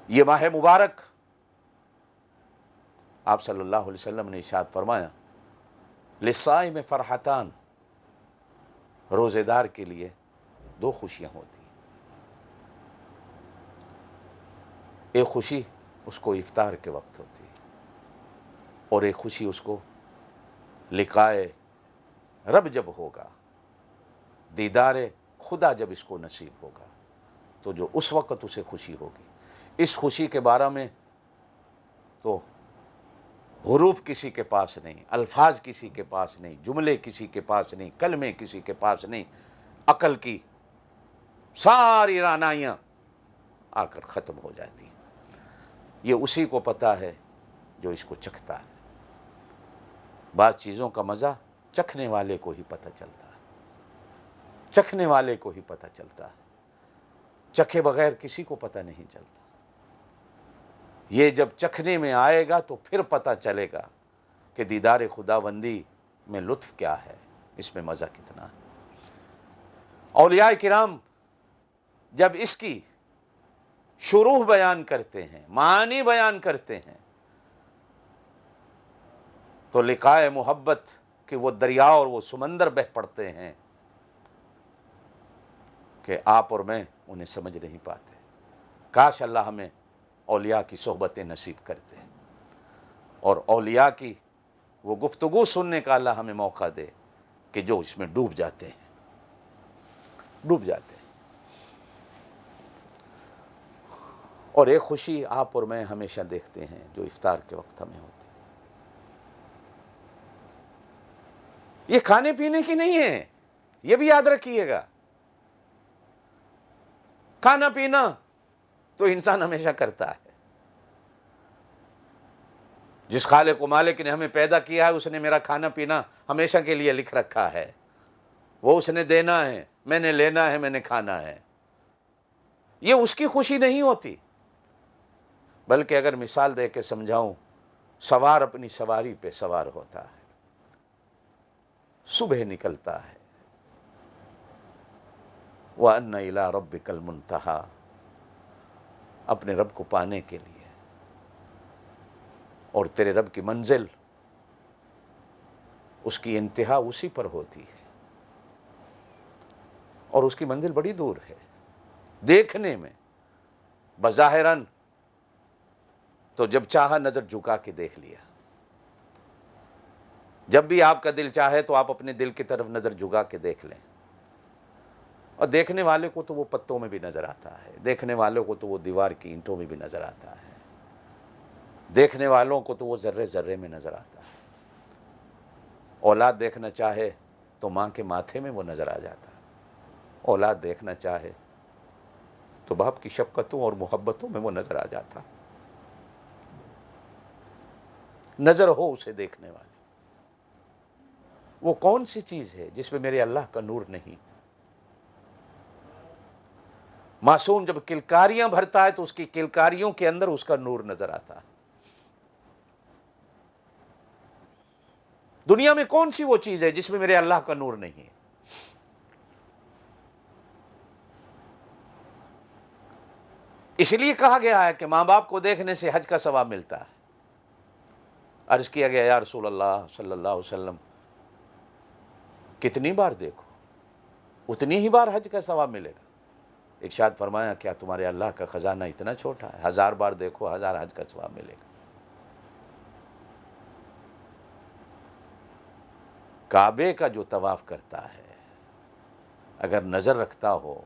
یہ ماہ مبارک آپ صلی اللہ علیہ وسلم نے ارشاد فرمایا للصائم فرحتان، روزے دار کے لیے 2 خوشیاں ہوتی ہیں. ایک خوشی اس کو افطار کے وقت ہوتی ہے اور ایک خوشی اس کو لقائے رب جب ہوگا، دیدار خدا جب اس کو نصیب ہوگا تو جو اس وقت اسے خوشی ہوگی. اس خوشی کے بارے میں تو حروف کسی کے پاس نہیں، الفاظ کسی کے پاس نہیں، جملے کسی کے پاس نہیں، کلمے کسی کے پاس نہیں، عقل کی ساری رعنائیاں آ کر ختم ہو جاتی. یہ اسی کو پتہ ہے جو اس کو چکھتا ہے. بعض چیزوں کا مزہ چکھنے والے کو ہی پتہ چلتا ہے، چکھنے والے کو ہی پتہ چلتا ہے، چکھے بغیر کسی کو پتہ نہیں چلتا. یہ جب چکھنے میں آئے گا تو پھر پتہ چلے گا کہ دیدار خداوندی میں لطف کیا ہے، اس میں مزہ کتنا ہے. اولیاء کرام جب اس کی شروح بیان کرتے ہیں، معانی بیان کرتے ہیں، تو لقائے محبت کہ وہ دریا اور وہ سمندر بہہ پڑتے ہیں کہ آپ اور میں انہیں سمجھ نہیں پاتے. کاش اللہ ہمیں اولیاء کی صحبتیں نصیب کرتے اور اولیاء کی وہ گفتگو سننے کا اللہ ہمیں موقع دے کہ جو اس میں ڈوب جاتے ہیں، ڈوب جاتے ہیں. اور ایک خوشی آپ اور میں ہمیشہ دیکھتے ہیں جو افطار کے وقت ہمیں ہوتی. یہ کھانے پینے کی نہیں ہے، یہ بھی یاد رکھیے گا. کھانا پینا تو انسان ہمیشہ کرتا ہے. جس خالق و مالک نے ہمیں پیدا کیا ہے اس نے میرا کھانا پینا ہمیشہ کے لیے لکھ رکھا ہے. وہ اس نے دینا ہے، میں نے لینا ہے، میں نے کھانا ہے. یہ اس کی خوشی نہیں ہوتی، بلکہ اگر مثال دے کے سمجھاؤں، سوار اپنی سواری پہ سوار ہوتا ہے، صبح نکلتا ہے، وَأَنَّ إِلَىٰ رَبِّكَ الْمُنْتَهَىٰ، اپنے رب کو پانے کے لیے. اور تیرے رب کی منزل، اس کی انتہا اسی پر ہوتی ہے اور اس کی منزل بڑی دور ہے. دیکھنے میں بظاہراً تو جب چاہا نظر جھکا کے دیکھ لیا. جب بھی آپ کا دل چاہے تو آپ اپنے دل کی طرف نظر جھکا کے دیکھ لیں، اور دیکھنے والے کو تو وہ پتوں میں بھی نظر آتا ہے، دیکھنے والوں کو تو وہ دیوار کی اینٹوں میں بھی نظر آتا ہے، دیکھنے والوں کو تو وہ ذرے ذرے میں نظر آتا ہے. اولاد دیکھنا چاہے تو ماں کے ماتھے میں وہ نظر آ جاتا ہے. اولاد دیکھنا چاہے تو باپ کی شفقتوں اور محبتوں میں وہ نظر آ جاتا. نظر ہو اسے دیکھنے والی. وہ کون سی چیز ہے جس میں میرے اللہ کا نور نہیں؟ معصوم جب کلکاریاں بھرتا ہے تو اس کی کلکاریوں کے اندر اس کا نور نظر آتا ہے. دنیا میں کون سی وہ چیز ہے جس میں میرے اللہ کا نور نہیں ہے؟ اس لیے کہا گیا ہے کہ ماں باپ کو دیکھنے سے حج کا ثواب ملتا ہے. عرض کیا گیا یا رسول اللہ صلی اللہ علیہ وسلم کتنی بار دیکھو اتنی ہی بار حج کا ثواب ملے گا. ارشاد فرمایا کیا تمہارے اللہ کا خزانہ اتنا چھوٹا ہے؟ 1000 بار دیکھو 1000 حج کا ثواب ملے گا. کعبے کا جو طواف کرتا ہے اگر نظر رکھتا ہو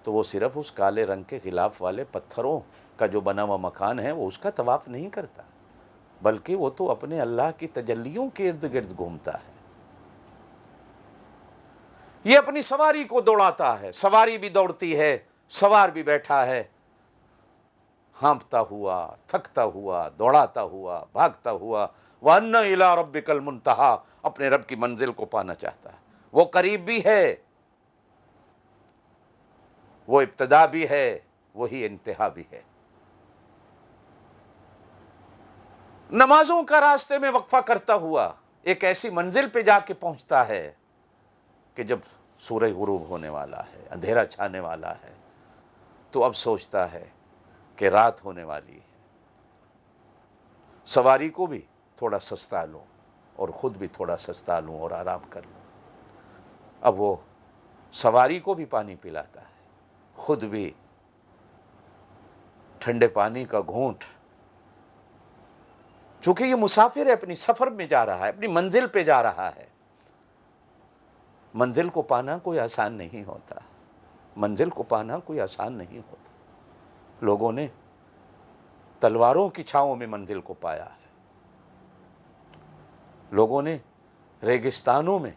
تو وہ صرف اس کالے رنگ کے غلاف والے پتھروں کا جو بنا ہوا مکان ہے وہ اس کا طواف نہیں کرتا، بلکہ وہ تو اپنے اللہ کی تجلیوں کے ارد گرد گھومتا ہے. یہ اپنی سواری کو دوڑاتا ہے، سواری بھی دوڑتی ہے، سوار بھی بیٹھا ہے. ہانپتا ہوا، تھکتا ہوا، دوڑاتا ہوا، بھاگتا ہوا، وَأَنَّ إِلَىٰ رَبِّكَ الْمُنْتَهَىٰ، اپنے رب کی منزل کو پانا چاہتا ہے۔ وہ قریب بھی ہے، وہ ابتدا بھی ہے، وہی انتہا بھی ہے۔ نمازوں کا راستے میں وقفہ کرتا ہوا ایک ایسی منزل پہ جا کے پہنچتا ہے کہ جب سورج غروب ہونے والا ہے، اندھیرا چھانے والا ہے، تو اب سوچتا ہے کہ رات ہونے والی ہے، سواری کو بھی تھوڑا سستا لوں اور خود بھی تھوڑا سستا لوں اور آرام کر لوں۔ اب وہ سواری کو بھی پانی پلاتا ہے، خود بھی ٹھنڈے پانی کا گھونٹ، چونکہ یہ مسافر ہے، اپنی سفر میں جا رہا ہے، اپنی منزل پہ جا رہا ہے۔ منزل کو پانا کوئی آسان نہیں ہوتا، منزل کو پانا کوئی آسان نہیں ہوتا۔ لوگوں نے تلواروں کی چھاؤں میں منزل کو پایا ہے، لوگوں نے ریگستانوں میں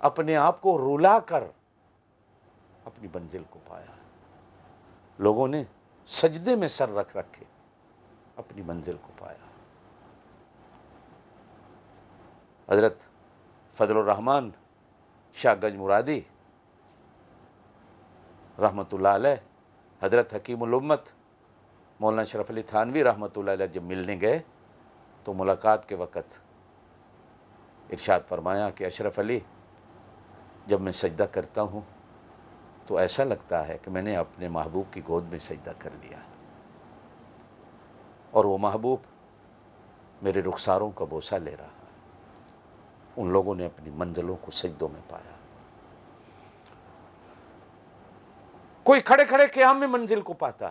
اپنے آپ کو رلا کر اپنی منزل کو پایا ہے، لوگوں نے سجدے میں سر رکھ رکھے اپنی منزل کو پایا۔ حضرت فضل الرحمن شاہ گنج مرادی رحمۃ اللہ علیہ، حضرت حکیم الامت مولانا اشرف علی تھانوی رحمۃ اللہ علیہ جب ملنے گئے تو ملاقات کے وقت ارشاد فرمایا کہ اشرف علی، جب میں سجدہ کرتا ہوں تو ایسا لگتا ہے کہ میں نے اپنے محبوب کی گود میں سجدہ کر لیا، اور وہ محبوب میرے رخساروں کا بوسہ لے رہا ہے۔ ان لوگوں نے اپنی منزلوں کو سجدوں میں پایا۔ کوئی کھڑے کھڑے قیام میں منزل کو پاتا،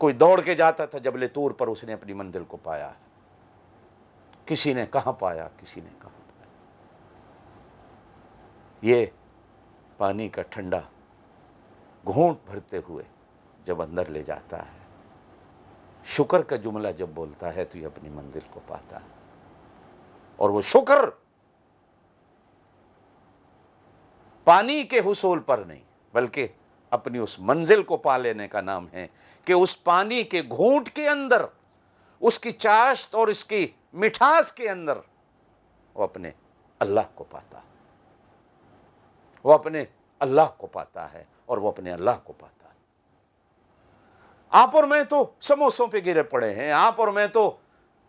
کوئی دوڑ کے جاتا تھا جبل طور پر، اس نے اپنی منزل کو پایا۔ کسی نے کہاں پایا، کسی نے کہاں پایا۔ یہ پانی کا ٹھنڈا گھونٹ بھرتے ہوئے جب اندر لے جاتا ہے، شکر کا جملہ جب بولتا ہے تو یہ اپنی منزل کو پاتا ہے، اور وہ شکر پانی کے حصول پر نہیں بلکہ اپنی اس منزل کو پا لینے کا نام ہے کہ اس پانی کے گھونٹ کے اندر، اس کی چاشت اور اس کی مٹھاس کے اندر وہ اپنے اللہ کو پاتا ہے، وہ اپنے اللہ کو پاتا ہے، اور وہ اپنے اللہ کو پاتا ہے۔ آپ اور میں تو سموسوں پہ گرے پڑے ہیں، آپ اور میں تو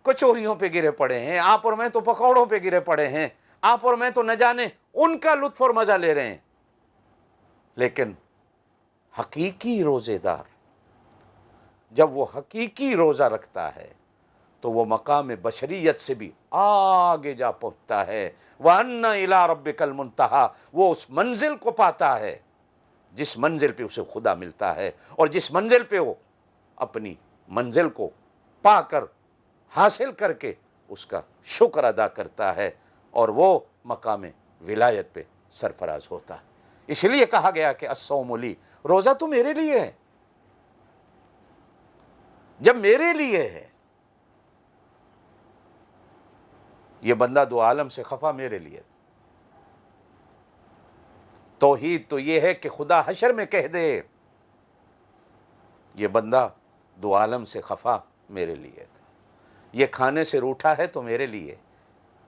کچوریوں پہ گرے پڑے ہیں، آپ اور میں تو پکوڑوں پہ گرے پڑے ہیں، آپ اور میں تو نہ جانے ان کا لطف اور مزہ لے رہے ہیں، لیکن حقیقی روزے دار جب وہ حقیقی روزہ رکھتا ہے تو وہ مقام بشریت سے بھی آگے جا پہنچتا ہے۔ وَأَنَّ إِلَىٰ رَبِّكَ الْمُنْتَهَىٰ، وہ اس منزل کو پاتا ہے جس منزل پہ اسے خدا ملتا ہے، اور جس منزل پہ وہ اپنی منزل کو پا کر حاصل کر کے اس کا شکر ادا کرتا ہے، اور وہ مقام ولایت پہ سرفراز ہوتا ہے۔ اس لیے کہا گیا کہ الصوم لی، روزہ تو میرے لیے ہے۔ جب میرے لیے ہے، یہ بندہ دو عالم سے خفا میرے لیے، توحید تو یہ ہے کہ خدا حشر میں کہہ دے یہ بندہ دو عالم سے خفا میرے لیے تھا، یہ کھانے سے روٹھا ہے تو میرے لیے،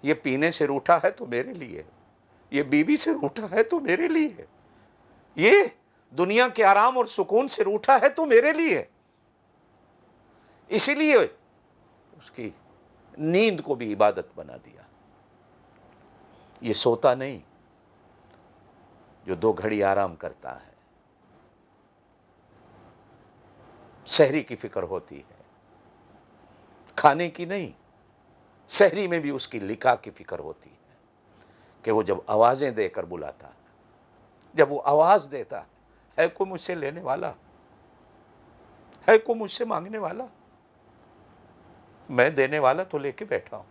یہ پینے سے روٹھا ہے تو میرے لیے، یہ بیوی سے روٹھا ہے تو میرے لیے، یہ دنیا کے آرام اور سکون سے روٹھا ہے تو میرے لیے۔ اسی لیے اس کی نیند کو بھی عبادت بنا دیا۔ یہ سوتا نہیں جو 2 گھڑی آرام کرتا ہے، سحری کی فکر ہوتی ہے، کھانے کی نہیں، سحری میں بھی اس کی لکھا کی فکر ہوتی ہے کہ وہ جب آوازیں دے کر بلاتا ہے، جب وہ آواز دیتا ہے کوئی مجھ سے لینے والا، ہے کوئی مجھ سے مانگنے والا، میں دینے والا تو لے کے بیٹھا ہوں۔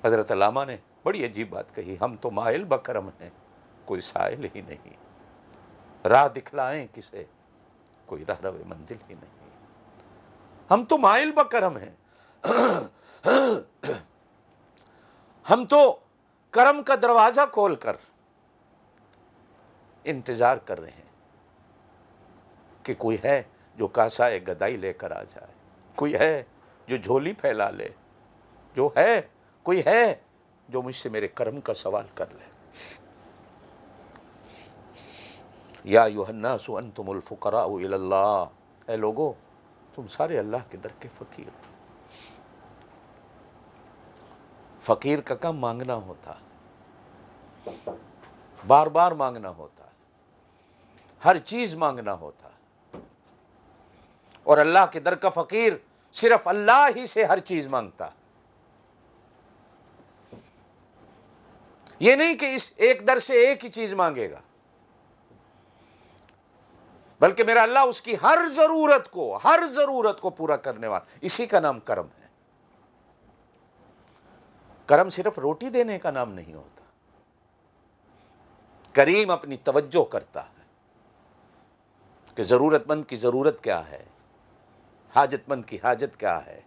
حضرت علامہ نے بڑی عجیب بات کہی، ہم تو مائل بکرم ہیں کوئی سائل ہی نہیں، راہ دکھلائیں کسے کوئی راہ رو منزل ہی نہیں، ہم تو مائل بکرم ہیں، ہم تو کرم کا دروازہ کھول کر انتظار کر رہے ہیں کہ کوئی ہے جو کاسائے گدائی لے کر آ جائے، کوئی ہے جو جھولی پھیلا لے، جو ہے کوئی ہے جو مجھ سے میرے کرم کا سوال کر لے۔ یا ایھا الناس انتم الفقراء الی اللہ، اے لوگو تم سارے اللہ کے در کے فقیر ہو۔ فقیر کا کام مانگنا ہوتا ہے، بار بار مانگنا ہوتا ہے، ہر چیز مانگنا ہوتا ہے، اور اللہ کے در کا فقیر صرف اللہ ہی سے ہر چیز مانگتا ہے۔ یہ نہیں کہ اس ایک در سے ایک ہی چیز مانگے گا، بلکہ میرا اللہ اس کی ہر ضرورت کو پورا کرنے والا، اسی کا نام کرم ہے۔ کرم صرف روٹی دینے کا نام نہیں ہوتا، کریم اپنی توجہ کرتا ہے کہ ضرورت مند کی ضرورت کیا ہے، حاجت مند کی حاجت کیا ہے۔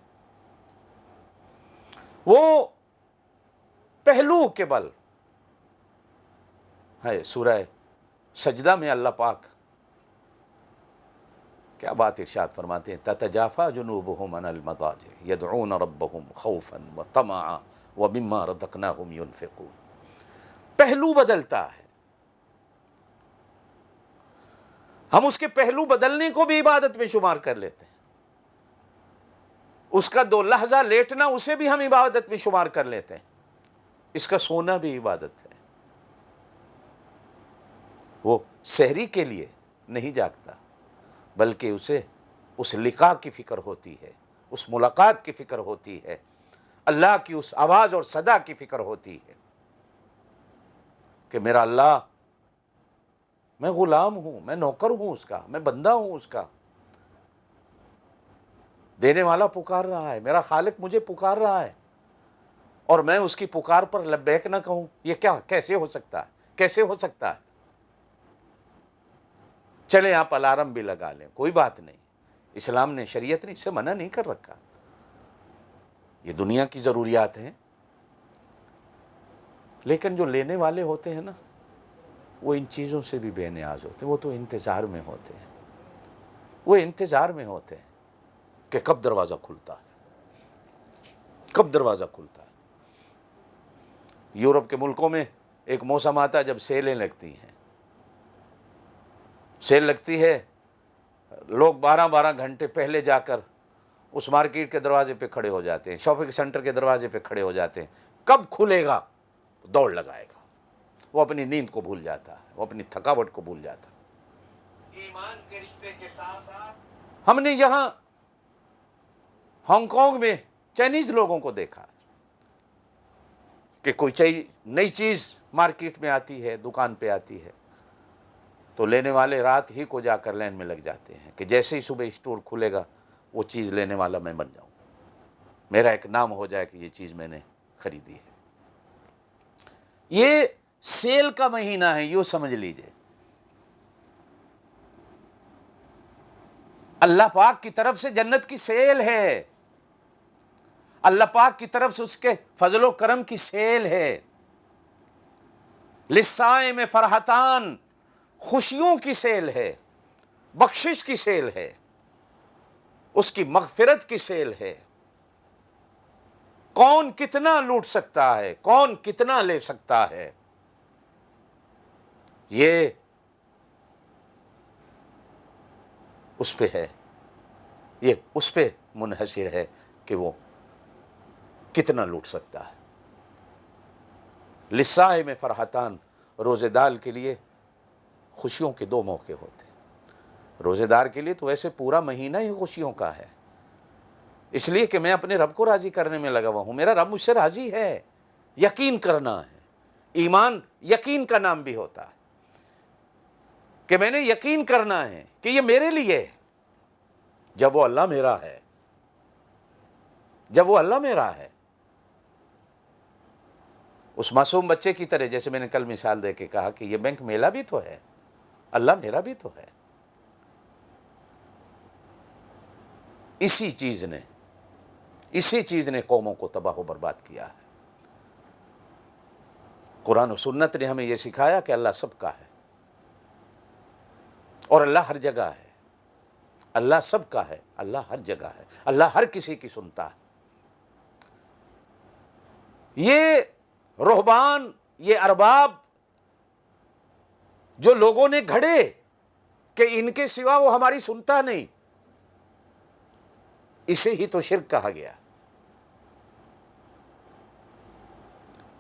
وہ پہلو کے بل ہے سورہ سجدہ میں اللہ پاک کیا بات ارشاد فرماتے ہیں، تتجافا جنوبہم عن المضاجع یدعون ربہم خوفا وطمعا ومما رزقناہم ینفقون۔ پہلو بدلتا ہے، ہم اس کے پہلو بدلنے کو بھی عبادت میں شمار کر لیتے ہیں، اس کا 2 لحظہ لیٹنا اسے بھی ہم عبادت میں شمار کر لیتے ہیں، اس کا سونا بھی عبادت ہے۔ وہ سحری کے لیے نہیں جاگتا، بلکہ اسے اس لقاء کی فکر ہوتی ہے، اس ملاقات کی فکر ہوتی ہے، اللہ کی اس آواز اور صدا کی فکر ہوتی ہے کہ میرا اللہ، میں غلام ہوں، میں نوکر ہوں اس کا، میں بندہ ہوں اس کا، دینے والا پکار رہا ہے، میرا خالق مجھے پکار رہا ہے، اور میں اس کی پکار پر لبیک نہ کہوں، یہ کیا کیسے ہو سکتا ہے، کیسے ہو سکتا ہے؟ چلیں آپ الارم بھی لگا لیں، کوئی بات نہیں، اسلام نے، شریعت نے اس سے منع نہیں کر رکھا، یہ دنیا کی ضروریات ہیں، لیکن جو لینے والے ہوتے ہیں نا، وہ ان چیزوں سے بھی بے نیاز ہوتے ہیں، وہ تو انتظار میں ہوتے ہیں، وہ انتظار میں ہوتے ہیں کہ کب دروازہ کھلتا ہے، کب دروازہ کھلتا ہے۔ یورپ کے ملکوں میں ایک موسم آتا ہے جب سیلیں لگتی ہیں، سیل لگتی ہے، لوگ 12 گھنٹے پہلے جا کر اس مارکیٹ کے دروازے پہ کھڑے ہو جاتے ہیں، شاپنگ سینٹر کے دروازے پہ کھڑے ہو جاتے ہیں، کب کھلے گا دوڑ لگائے گا، وہ اپنی نیند کو بھول جاتا ہے، وہ اپنی تھکاوٹ کو بھول جاتا ہے۔ ایمان کے رشتے کے ساتھ ساتھ ہم نے یہاں ہانگ کانگ میں چائنیز لوگوں کو دیکھا کہ کوئی نئی چیز مارکیٹ میں آتی ہے، دکان پہ آتی ہے، تو لینے والے رات ہی کو جا کر لائن میں لگ جاتے ہیں کہ جیسے ہی صبح اسٹور کھلے گا وہ چیز لینے والا میں بن جاؤں، میرا ایک نام ہو جائے کہ یہ چیز میں نے خریدی ہے۔ یہ سیل کا مہینہ ہے، یوں سمجھ لیجئے، اللہ پاک کی طرف سے جنت کی سیل ہے، اللہ پاک کی طرف سے اس کے فضل و کرم کی سیل ہے۔ للصائم فرحتان، خوشیوں کی سیل ہے، بخشش کی سیل ہے، اس کی مغفرت کی سیل ہے۔ کون کتنا لوٹ سکتا ہے، کون کتنا لے سکتا ہے، یہ اس پہ ہے، یہ اس پہ منحصر ہے کہ وہ کتنا لوٹ سکتا ہے۔ للصائم فرحتان، روزے دار کے لیے خوشیوں کے 2 موقع ہوتے ہیں۔ روزے دار کے لیے تو ویسے پورا مہینہ ہی خوشیوں کا ہے، اس لیے کہ میں اپنے رب کو راضی کرنے میں لگا ہوا ہوں، میرا رب مجھ سے راضی ہے، یقین کرنا ہے۔ ایمان یقین کا نام بھی ہوتا ہے کہ میں نے یقین کرنا ہے کہ یہ میرے لیے ہے، جب وہ اللہ میرا ہے، جب وہ اللہ میرا ہے۔ اس معصوم بچے کی طرح، جیسے میں نے کل مثال دے کے کہا کہ یہ بینک میرا بھی تو ہے، اللہ میرا بھی تو ہے۔ اسی چیز نے قوموں کو تباہ و برباد کیا ہے۔ قرآن و سنت نے ہمیں یہ سکھایا کہ اللہ سب کا ہے، اور اللہ ہر جگہ ہے، اللہ سب کا ہے، اللہ ہر جگہ ہے، اللہ ہر کسی کی سنتا ہے۔ یہ رہبان، یہ ارباب جو لوگوں نے گھڑے کہ ان کے سوا وہ ہماری سنتا نہیں، اسے ہی تو شرک کہا گیا،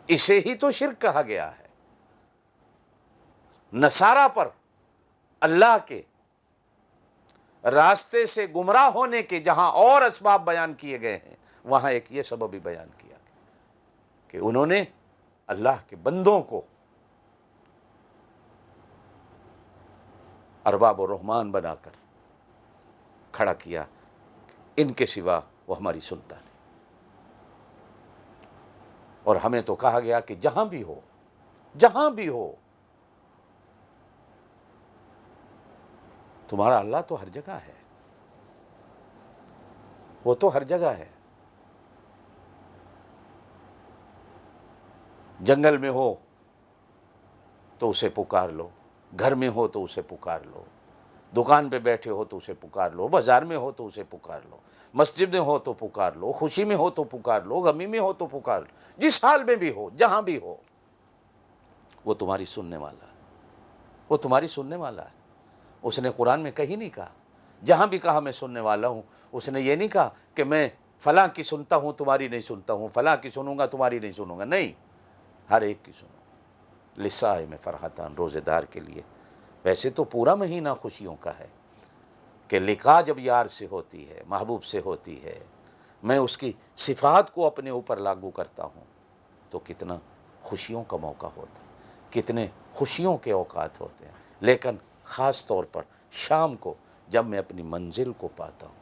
اسے ہی تو شرک کہا گیا ہے۔ نصارہ پر اللہ کے راستے سے گمراہ ہونے کے جہاں اور اسباب بیان کیے گئے ہیں، وہاں ایک یہ سبب بھی بیان کیا گیا کہ انہوں نے اللہ کے بندوں کو ارباب و رحمان بنا کر کھڑا کیا، ان کے سوا وہ ہماری سنتا نہیں۔ اور ہمیں تو کہا گیا کہ جہاں بھی ہو، جہاں بھی ہو، تمہارا اللہ تو ہر جگہ ہے، وہ تو ہر جگہ ہے۔ جنگل میں ہو تو اسے پکار لو، گھر میں ہو تو اسے پکار لو، دکان پہ بیٹھے ہو تو اسے پکار لو، بازار میں ہو تو اسے پکار لو، مسجد میں ہو تو پکار لو، خوشی میں ہو تو پکار لو، غمی میں ہو تو پکار لو، جس حال میں بھی ہو، جہاں بھی ہو، وہ تمہاری سننے والا ہے، وہ تمہاری سننے والا ہے۔ اس نے قرآن میں کہیں نہیں کہا، جہاں بھی کہا میں سننے والا ہوں، اس نے یہ نہیں کہا کہ میں فلاں کی سنتا ہوں تمہاری نہیں سنتا ہوں، فلاں کی سنوں گا تمہاری نہیں سنوں گا، نہیں، ہر ایک کی سنوں گا۔ للصائم فرحتان، روزے دار کے لیے ویسے تو پورا مہینہ خوشیوں کا ہے کہ لقاء جب یار سے ہوتی ہے، محبوب سے ہوتی ہے، میں اس کی صفات کو اپنے اوپر لاگو کرتا ہوں تو کتنا خوشیوں کا موقع ہوتا ہے، کتنے خوشیوں کے اوقات ہوتے ہیں۔ لیکن خاص طور پر شام کو جب میں اپنی منزل کو پاتا ہوں،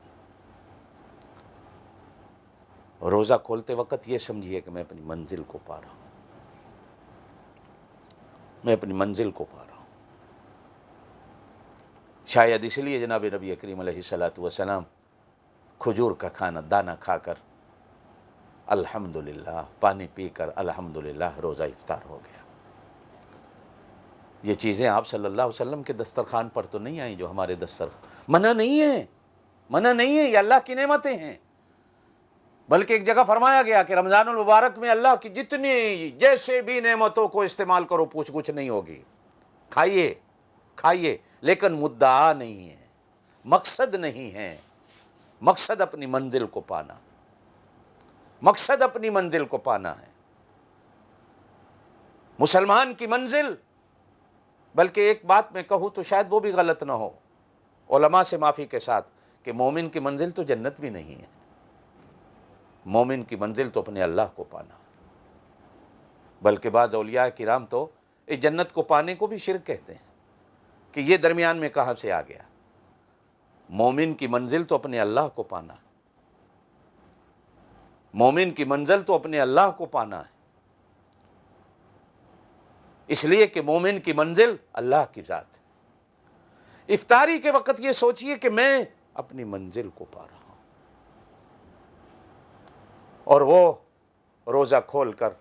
روزہ کھولتے وقت یہ سمجھیے کہ میں اپنی منزل کو پا رہا ہوں، میں اپنی منزل کو پا رہا ہوں۔ شاید اس لیے جناب نبی کریم علیہ الصلوۃ والسلام کھجور کا کھانا دانہ کھا کر الحمدللہ، پانی پی کر الحمدللہ روزہ افطار ہو گیا۔ یہ چیزیں آپ صلی اللہ علیہ وسلم کے دسترخوان پر تو نہیں آئیں جو ہمارے دسترخوان، منع نہیں ہے، منع نہیں ہے، یہ اللہ کی نعمتیں ہیں۔ بلکہ ایک جگہ فرمایا گیا کہ رمضان المبارک میں اللہ کی جتنی جیسے بھی نعمتوں کو استعمال کرو، پوچھ گچھ نہیں ہوگی، کھائیے کھائیے، لیکن مدعا نہیں ہے، مقصد نہیں ہے، مقصد اپنی منزل کو پانا، مقصد اپنی منزل کو پانا ہے۔ مسلمان کی منزل، بلکہ ایک بات میں کہوں تو شاید وہ بھی غلط نہ ہو، علماء سے معافی کے ساتھ، کہ مومن کی منزل تو جنت بھی نہیں ہے، مومن کی منزل تو اپنے اللہ کو پانا۔ بلکہ بعض اولیاء کرام تو اس جنت کو پانے کو بھی شرک کہتے ہیں کہ یہ درمیان میں کہاں سے آ گیا۔ مومن کی منزل تو اپنے اللہ کو پانا، مومن کی منزل تو اپنے اللہ کو پانا ہے، اس لیے کہ مومن کی منزل اللہ کی ذات ہے۔ افطاری کے وقت یہ سوچئے کہ میں اپنی منزل کو پا رہا ہوں، اور وہ روزہ کھول کر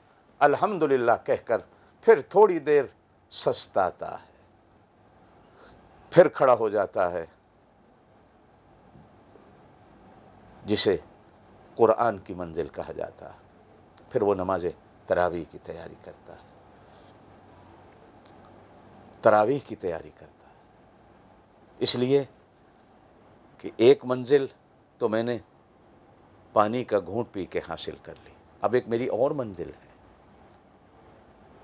الحمدللہ کہہ کر پھر تھوڑی دیر سستاتا ہے، پھر کھڑا ہو جاتا ہے، جسے قرآن کی منزل کہا جاتا ہے، پھر وہ نماز تراویح کی تیاری کرتا ہے، تراویح کی تیاری کرتا ہے۔ اس لیے کہ ایک منزل تو میں نے پانی کا گھونٹ پی کے حاصل کر لی، اب ایک میری اور منزل ہے،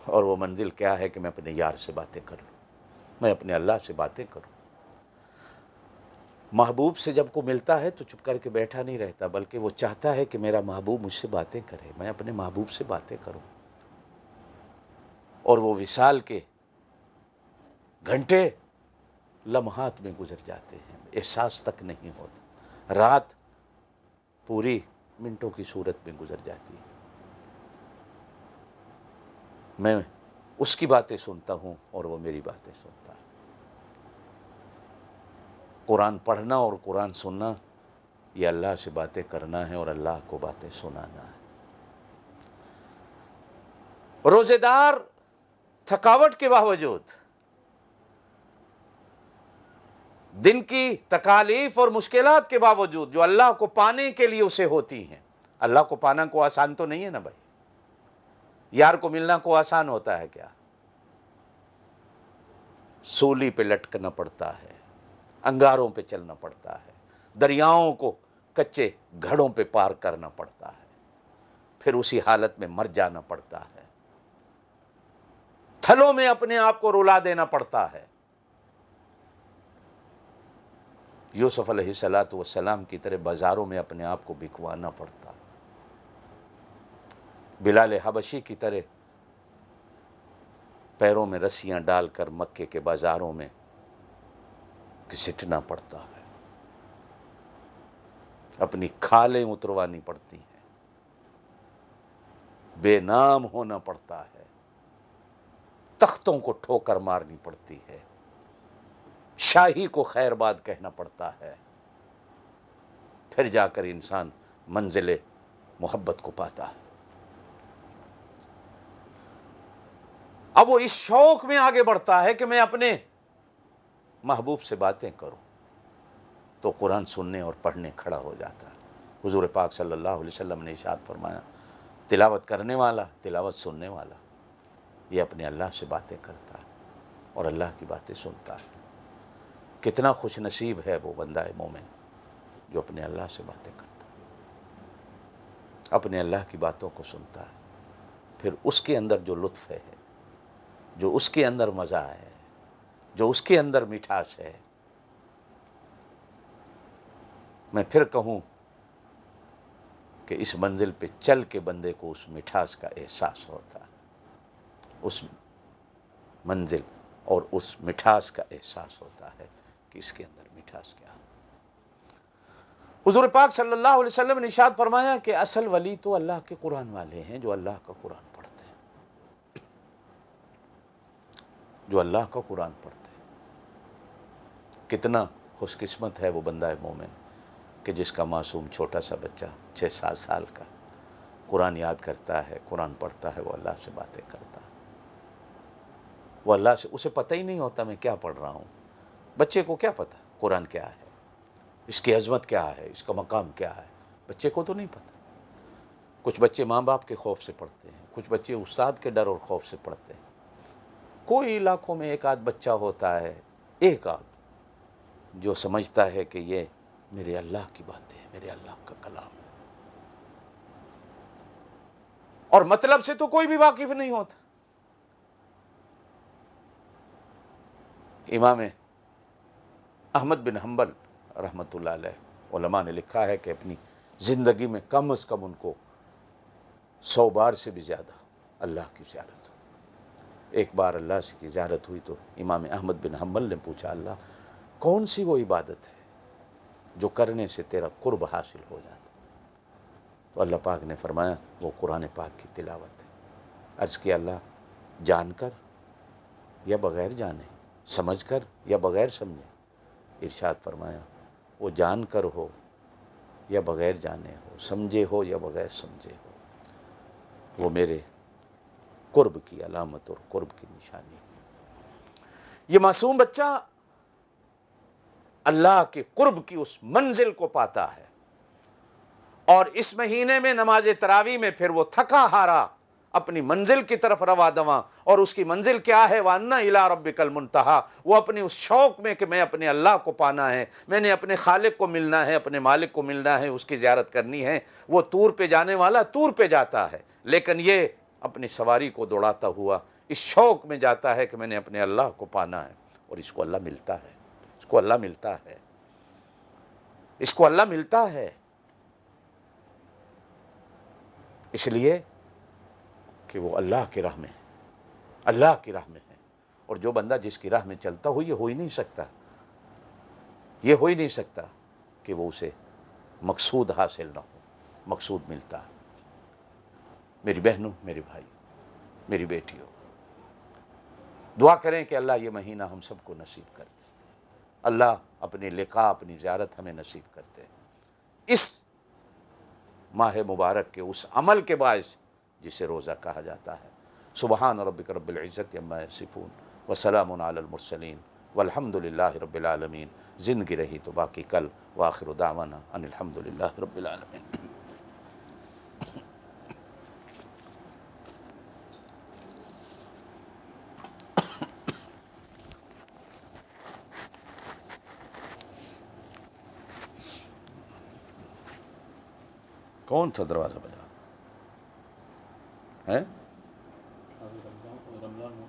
اور وہ منزل کیا ہے کہ میں اپنے یار سے باتیں کر لوں، میں اپنے اللہ سے باتیں کروں۔ محبوب سے جب کو ملتا ہے تو چپ کر کے بیٹھا نہیں رہتا، بلکہ وہ چاہتا ہے کہ میرا محبوب مجھ سے باتیں کرے، میں اپنے محبوب سے باتیں کروں، اور وہ وصال کے گھنٹے لمحات میں گزر جاتے ہیں، احساس تک نہیں ہوتا، رات پوری منٹوں کی صورت میں گزر جاتی ہے۔ میں اس کی باتیں سنتا ہوں اور وہ میری باتیں سنتا ہے۔ قرآن پڑھنا اور قرآن سننا یہ اللہ سے باتیں کرنا ہے اور اللہ کو باتیں سنانا ہے۔ روزے دار تھکاوٹ کے باوجود دن کی تکالیف اور مشکلات کے باوجود جو اللہ کو پانے کے لیے اسے ہوتی ہیں. اللہ کو پانا کو آسان تو نہیں ہے نا بھائی. یار کو ملنا کو آسان ہوتا ہے کیا؟ سولی پہ لٹکنا پڑتا ہے، انگاروں پہ چلنا پڑتا ہے، دریاؤں کو کچے گھڑوں پہ پار کرنا پڑتا ہے، پھر اسی حالت میں مر جانا پڑتا ہے، تھلوں میں اپنے آپ کو رلا دینا پڑتا ہے. یوسف علیہ السلام کی طرح بازاروں میں اپنے آپ کو بکوانا پڑتا، بلال حبشی کی طرح پیروں میں رسیاں ڈال کر مکے کے بازاروں میں گھسٹنا پڑتا ہے، اپنی کھالیں اتروانی پڑتی ہیں، بے نام ہونا پڑتا ہے، تختوں کو ٹھوکر مارنی پڑتی ہے، شاہی کو خیر باد کہنا پڑتا ہے، پھر جا کر انسان منزل محبت کو پاتا ہے. اب وہ اس شوق میں آگے بڑھتا ہے کہ میں اپنے محبوب سے باتیں کروں، تو قرآن سننے اور پڑھنے کھڑا ہو جاتا ہے. حضور پاک صلی اللہ علیہ وسلم نے ارشاد فرمایا، تلاوت کرنے والا، تلاوت سننے والا، یہ اپنے اللہ سے باتیں کرتا ہے اور اللہ کی باتیں سنتا ہے. کتنا خوش نصیب ہے وہ بندہ مومن جو اپنے اللہ سے باتیں کرتا ہے، اپنے اللہ کی باتوں کو سنتا ہے، پھر اس کے اندر جو لطف ہے، جو اس کے اندر مزہ ہے، جو اس کے اندر مٹھاس ہے. میں پھر کہوں کہ اس منزل پہ چل کے بندے کو اس مٹھاس کا احساس ہوتا ہے، اس منزل اور اس مٹھاس کا احساس ہوتا ہے کہ اس کے اندر مٹھاس کیا ہے. حضور پاک صلی اللہ علیہ وسلم نے ارشاد فرمایا کہ اصل ولی تو اللہ کے قرآن والے ہیں، جو اللہ کا قرآن پڑھتے ہیں، جو اللہ کا قرآن پڑھتے ہیں. کتنا خوش قسمت ہے وہ بندہ مومن کہ جس کا معصوم چھوٹا سا بچہ 6-7 سال کا قرآن یاد کرتا ہے، قرآن پڑھتا ہے، وہ اللہ سے باتیں کرتا ہے. وہ اللہ سے، اسے پتہ ہی نہیں ہوتا میں کیا پڑھ رہا ہوں. بچے کو کیا پتہ قرآن کیا ہے، اس کی عظمت کیا ہے، اس کا مقام کیا ہے؟ بچے کو تو نہیں پتہ. کچھ بچے ماں باپ کے خوف سے پڑھتے ہیں، کچھ بچے استاد کے ڈر اور خوف سے پڑھتے ہیں. کوئی علاقوں میں ایک آدھ بچہ ہوتا ہے، ایک آدھ، جو سمجھتا ہے کہ یہ میرے اللہ کی باتیں ہیں، میرے اللہ کا کلام ہے، اور مطلب سے تو کوئی بھی واقف نہیں ہوتا. امام احمد بن حنبل رحمۃ اللہ علیہ، علماء نے لکھا ہے کہ اپنی زندگی میں کم از کم ان کو 100 بار سے بھی زیادہ اللہ کی زیارت ہوئی. ایک بار اللہ کی زیارت ہوئی تو امام احمد بن حنبل نے پوچھا، اللہ کون سی وہ عبادت ہے جو کرنے سے تیرا قرب حاصل ہو جاتا؟ تو اللہ پاک نے فرمایا وہ قرآن پاک کی تلاوت ہے. عرض کیا اللہ جان کر یا بغیر جانے، سمجھ کر یا بغیر سمجھے؟ ارشاد فرمایا وہ جان کر ہو یا بغیر جانے ہو، سمجھے ہو یا بغیر سمجھے ہو، وہ میرے قرب کی علامت اور قرب کی نشانی ہے. یہ معصوم بچہ اللہ کے قرب کی اس منزل کو پاتا ہے، اور اس مہینے میں نماز تراویح میں پھر وہ تھکا ہارا اپنی منزل کی طرف رواں دواں. اور اس کی منزل کیا ہے؟ وَأَنَّ إِلَىٰ رَبِّكَ الْمُنْتَهَىٰ. وہ اپنی اس شوق میں کہ میں اپنے اللہ کو پانا ہے، میں نے اپنے خالق کو ملنا ہے، اپنے مالک کو ملنا ہے، اس کی زیارت کرنی ہے. وہ طور پہ جانے والا طور پہ جاتا ہے، لیکن یہ اپنی سواری کو دوڑاتا ہوا اس شوق میں جاتا ہے کہ میں نے اپنے اللہ کو پانا ہے. اور اس کو اللہ ملتا ہے، اس کو اللہ ملتا ہے، اس کو اللہ ملتا ہے. اس لیے کہ وہ اللہ کی راہ میں، اللہ کی راہ میں ہے. اور جو بندہ جس کی راہ میں چلتا ہو، یہ ہو ہی نہیں سکتا، یہ ہو ہی نہیں سکتا کہ وہ اسے مقصود حاصل نہ ہو. مقصود ملتا ہے. میری بہنوں، میری بھائیوں، میری بیٹیوں، دعا کریں کہ اللہ یہ مہینہ ہم سب کو نصیب کر دے. اللہ اپنے لقاء، اپنی زیارت ہمیں نصیب کر دے اس ماہ مبارک کے اس عمل کے باعث جسے روزہ کہا جاتا ہے. سبحان ربک رب العزت عما یصفون وسلام علی المرسلین والحمدللہ رب العالمین۔ زندگی رہی تو باقی کل، وآخر دعوانا ان الحمدللہ رب العالمین۔ کون تھا دروازہ بجا ہے؟ رمضان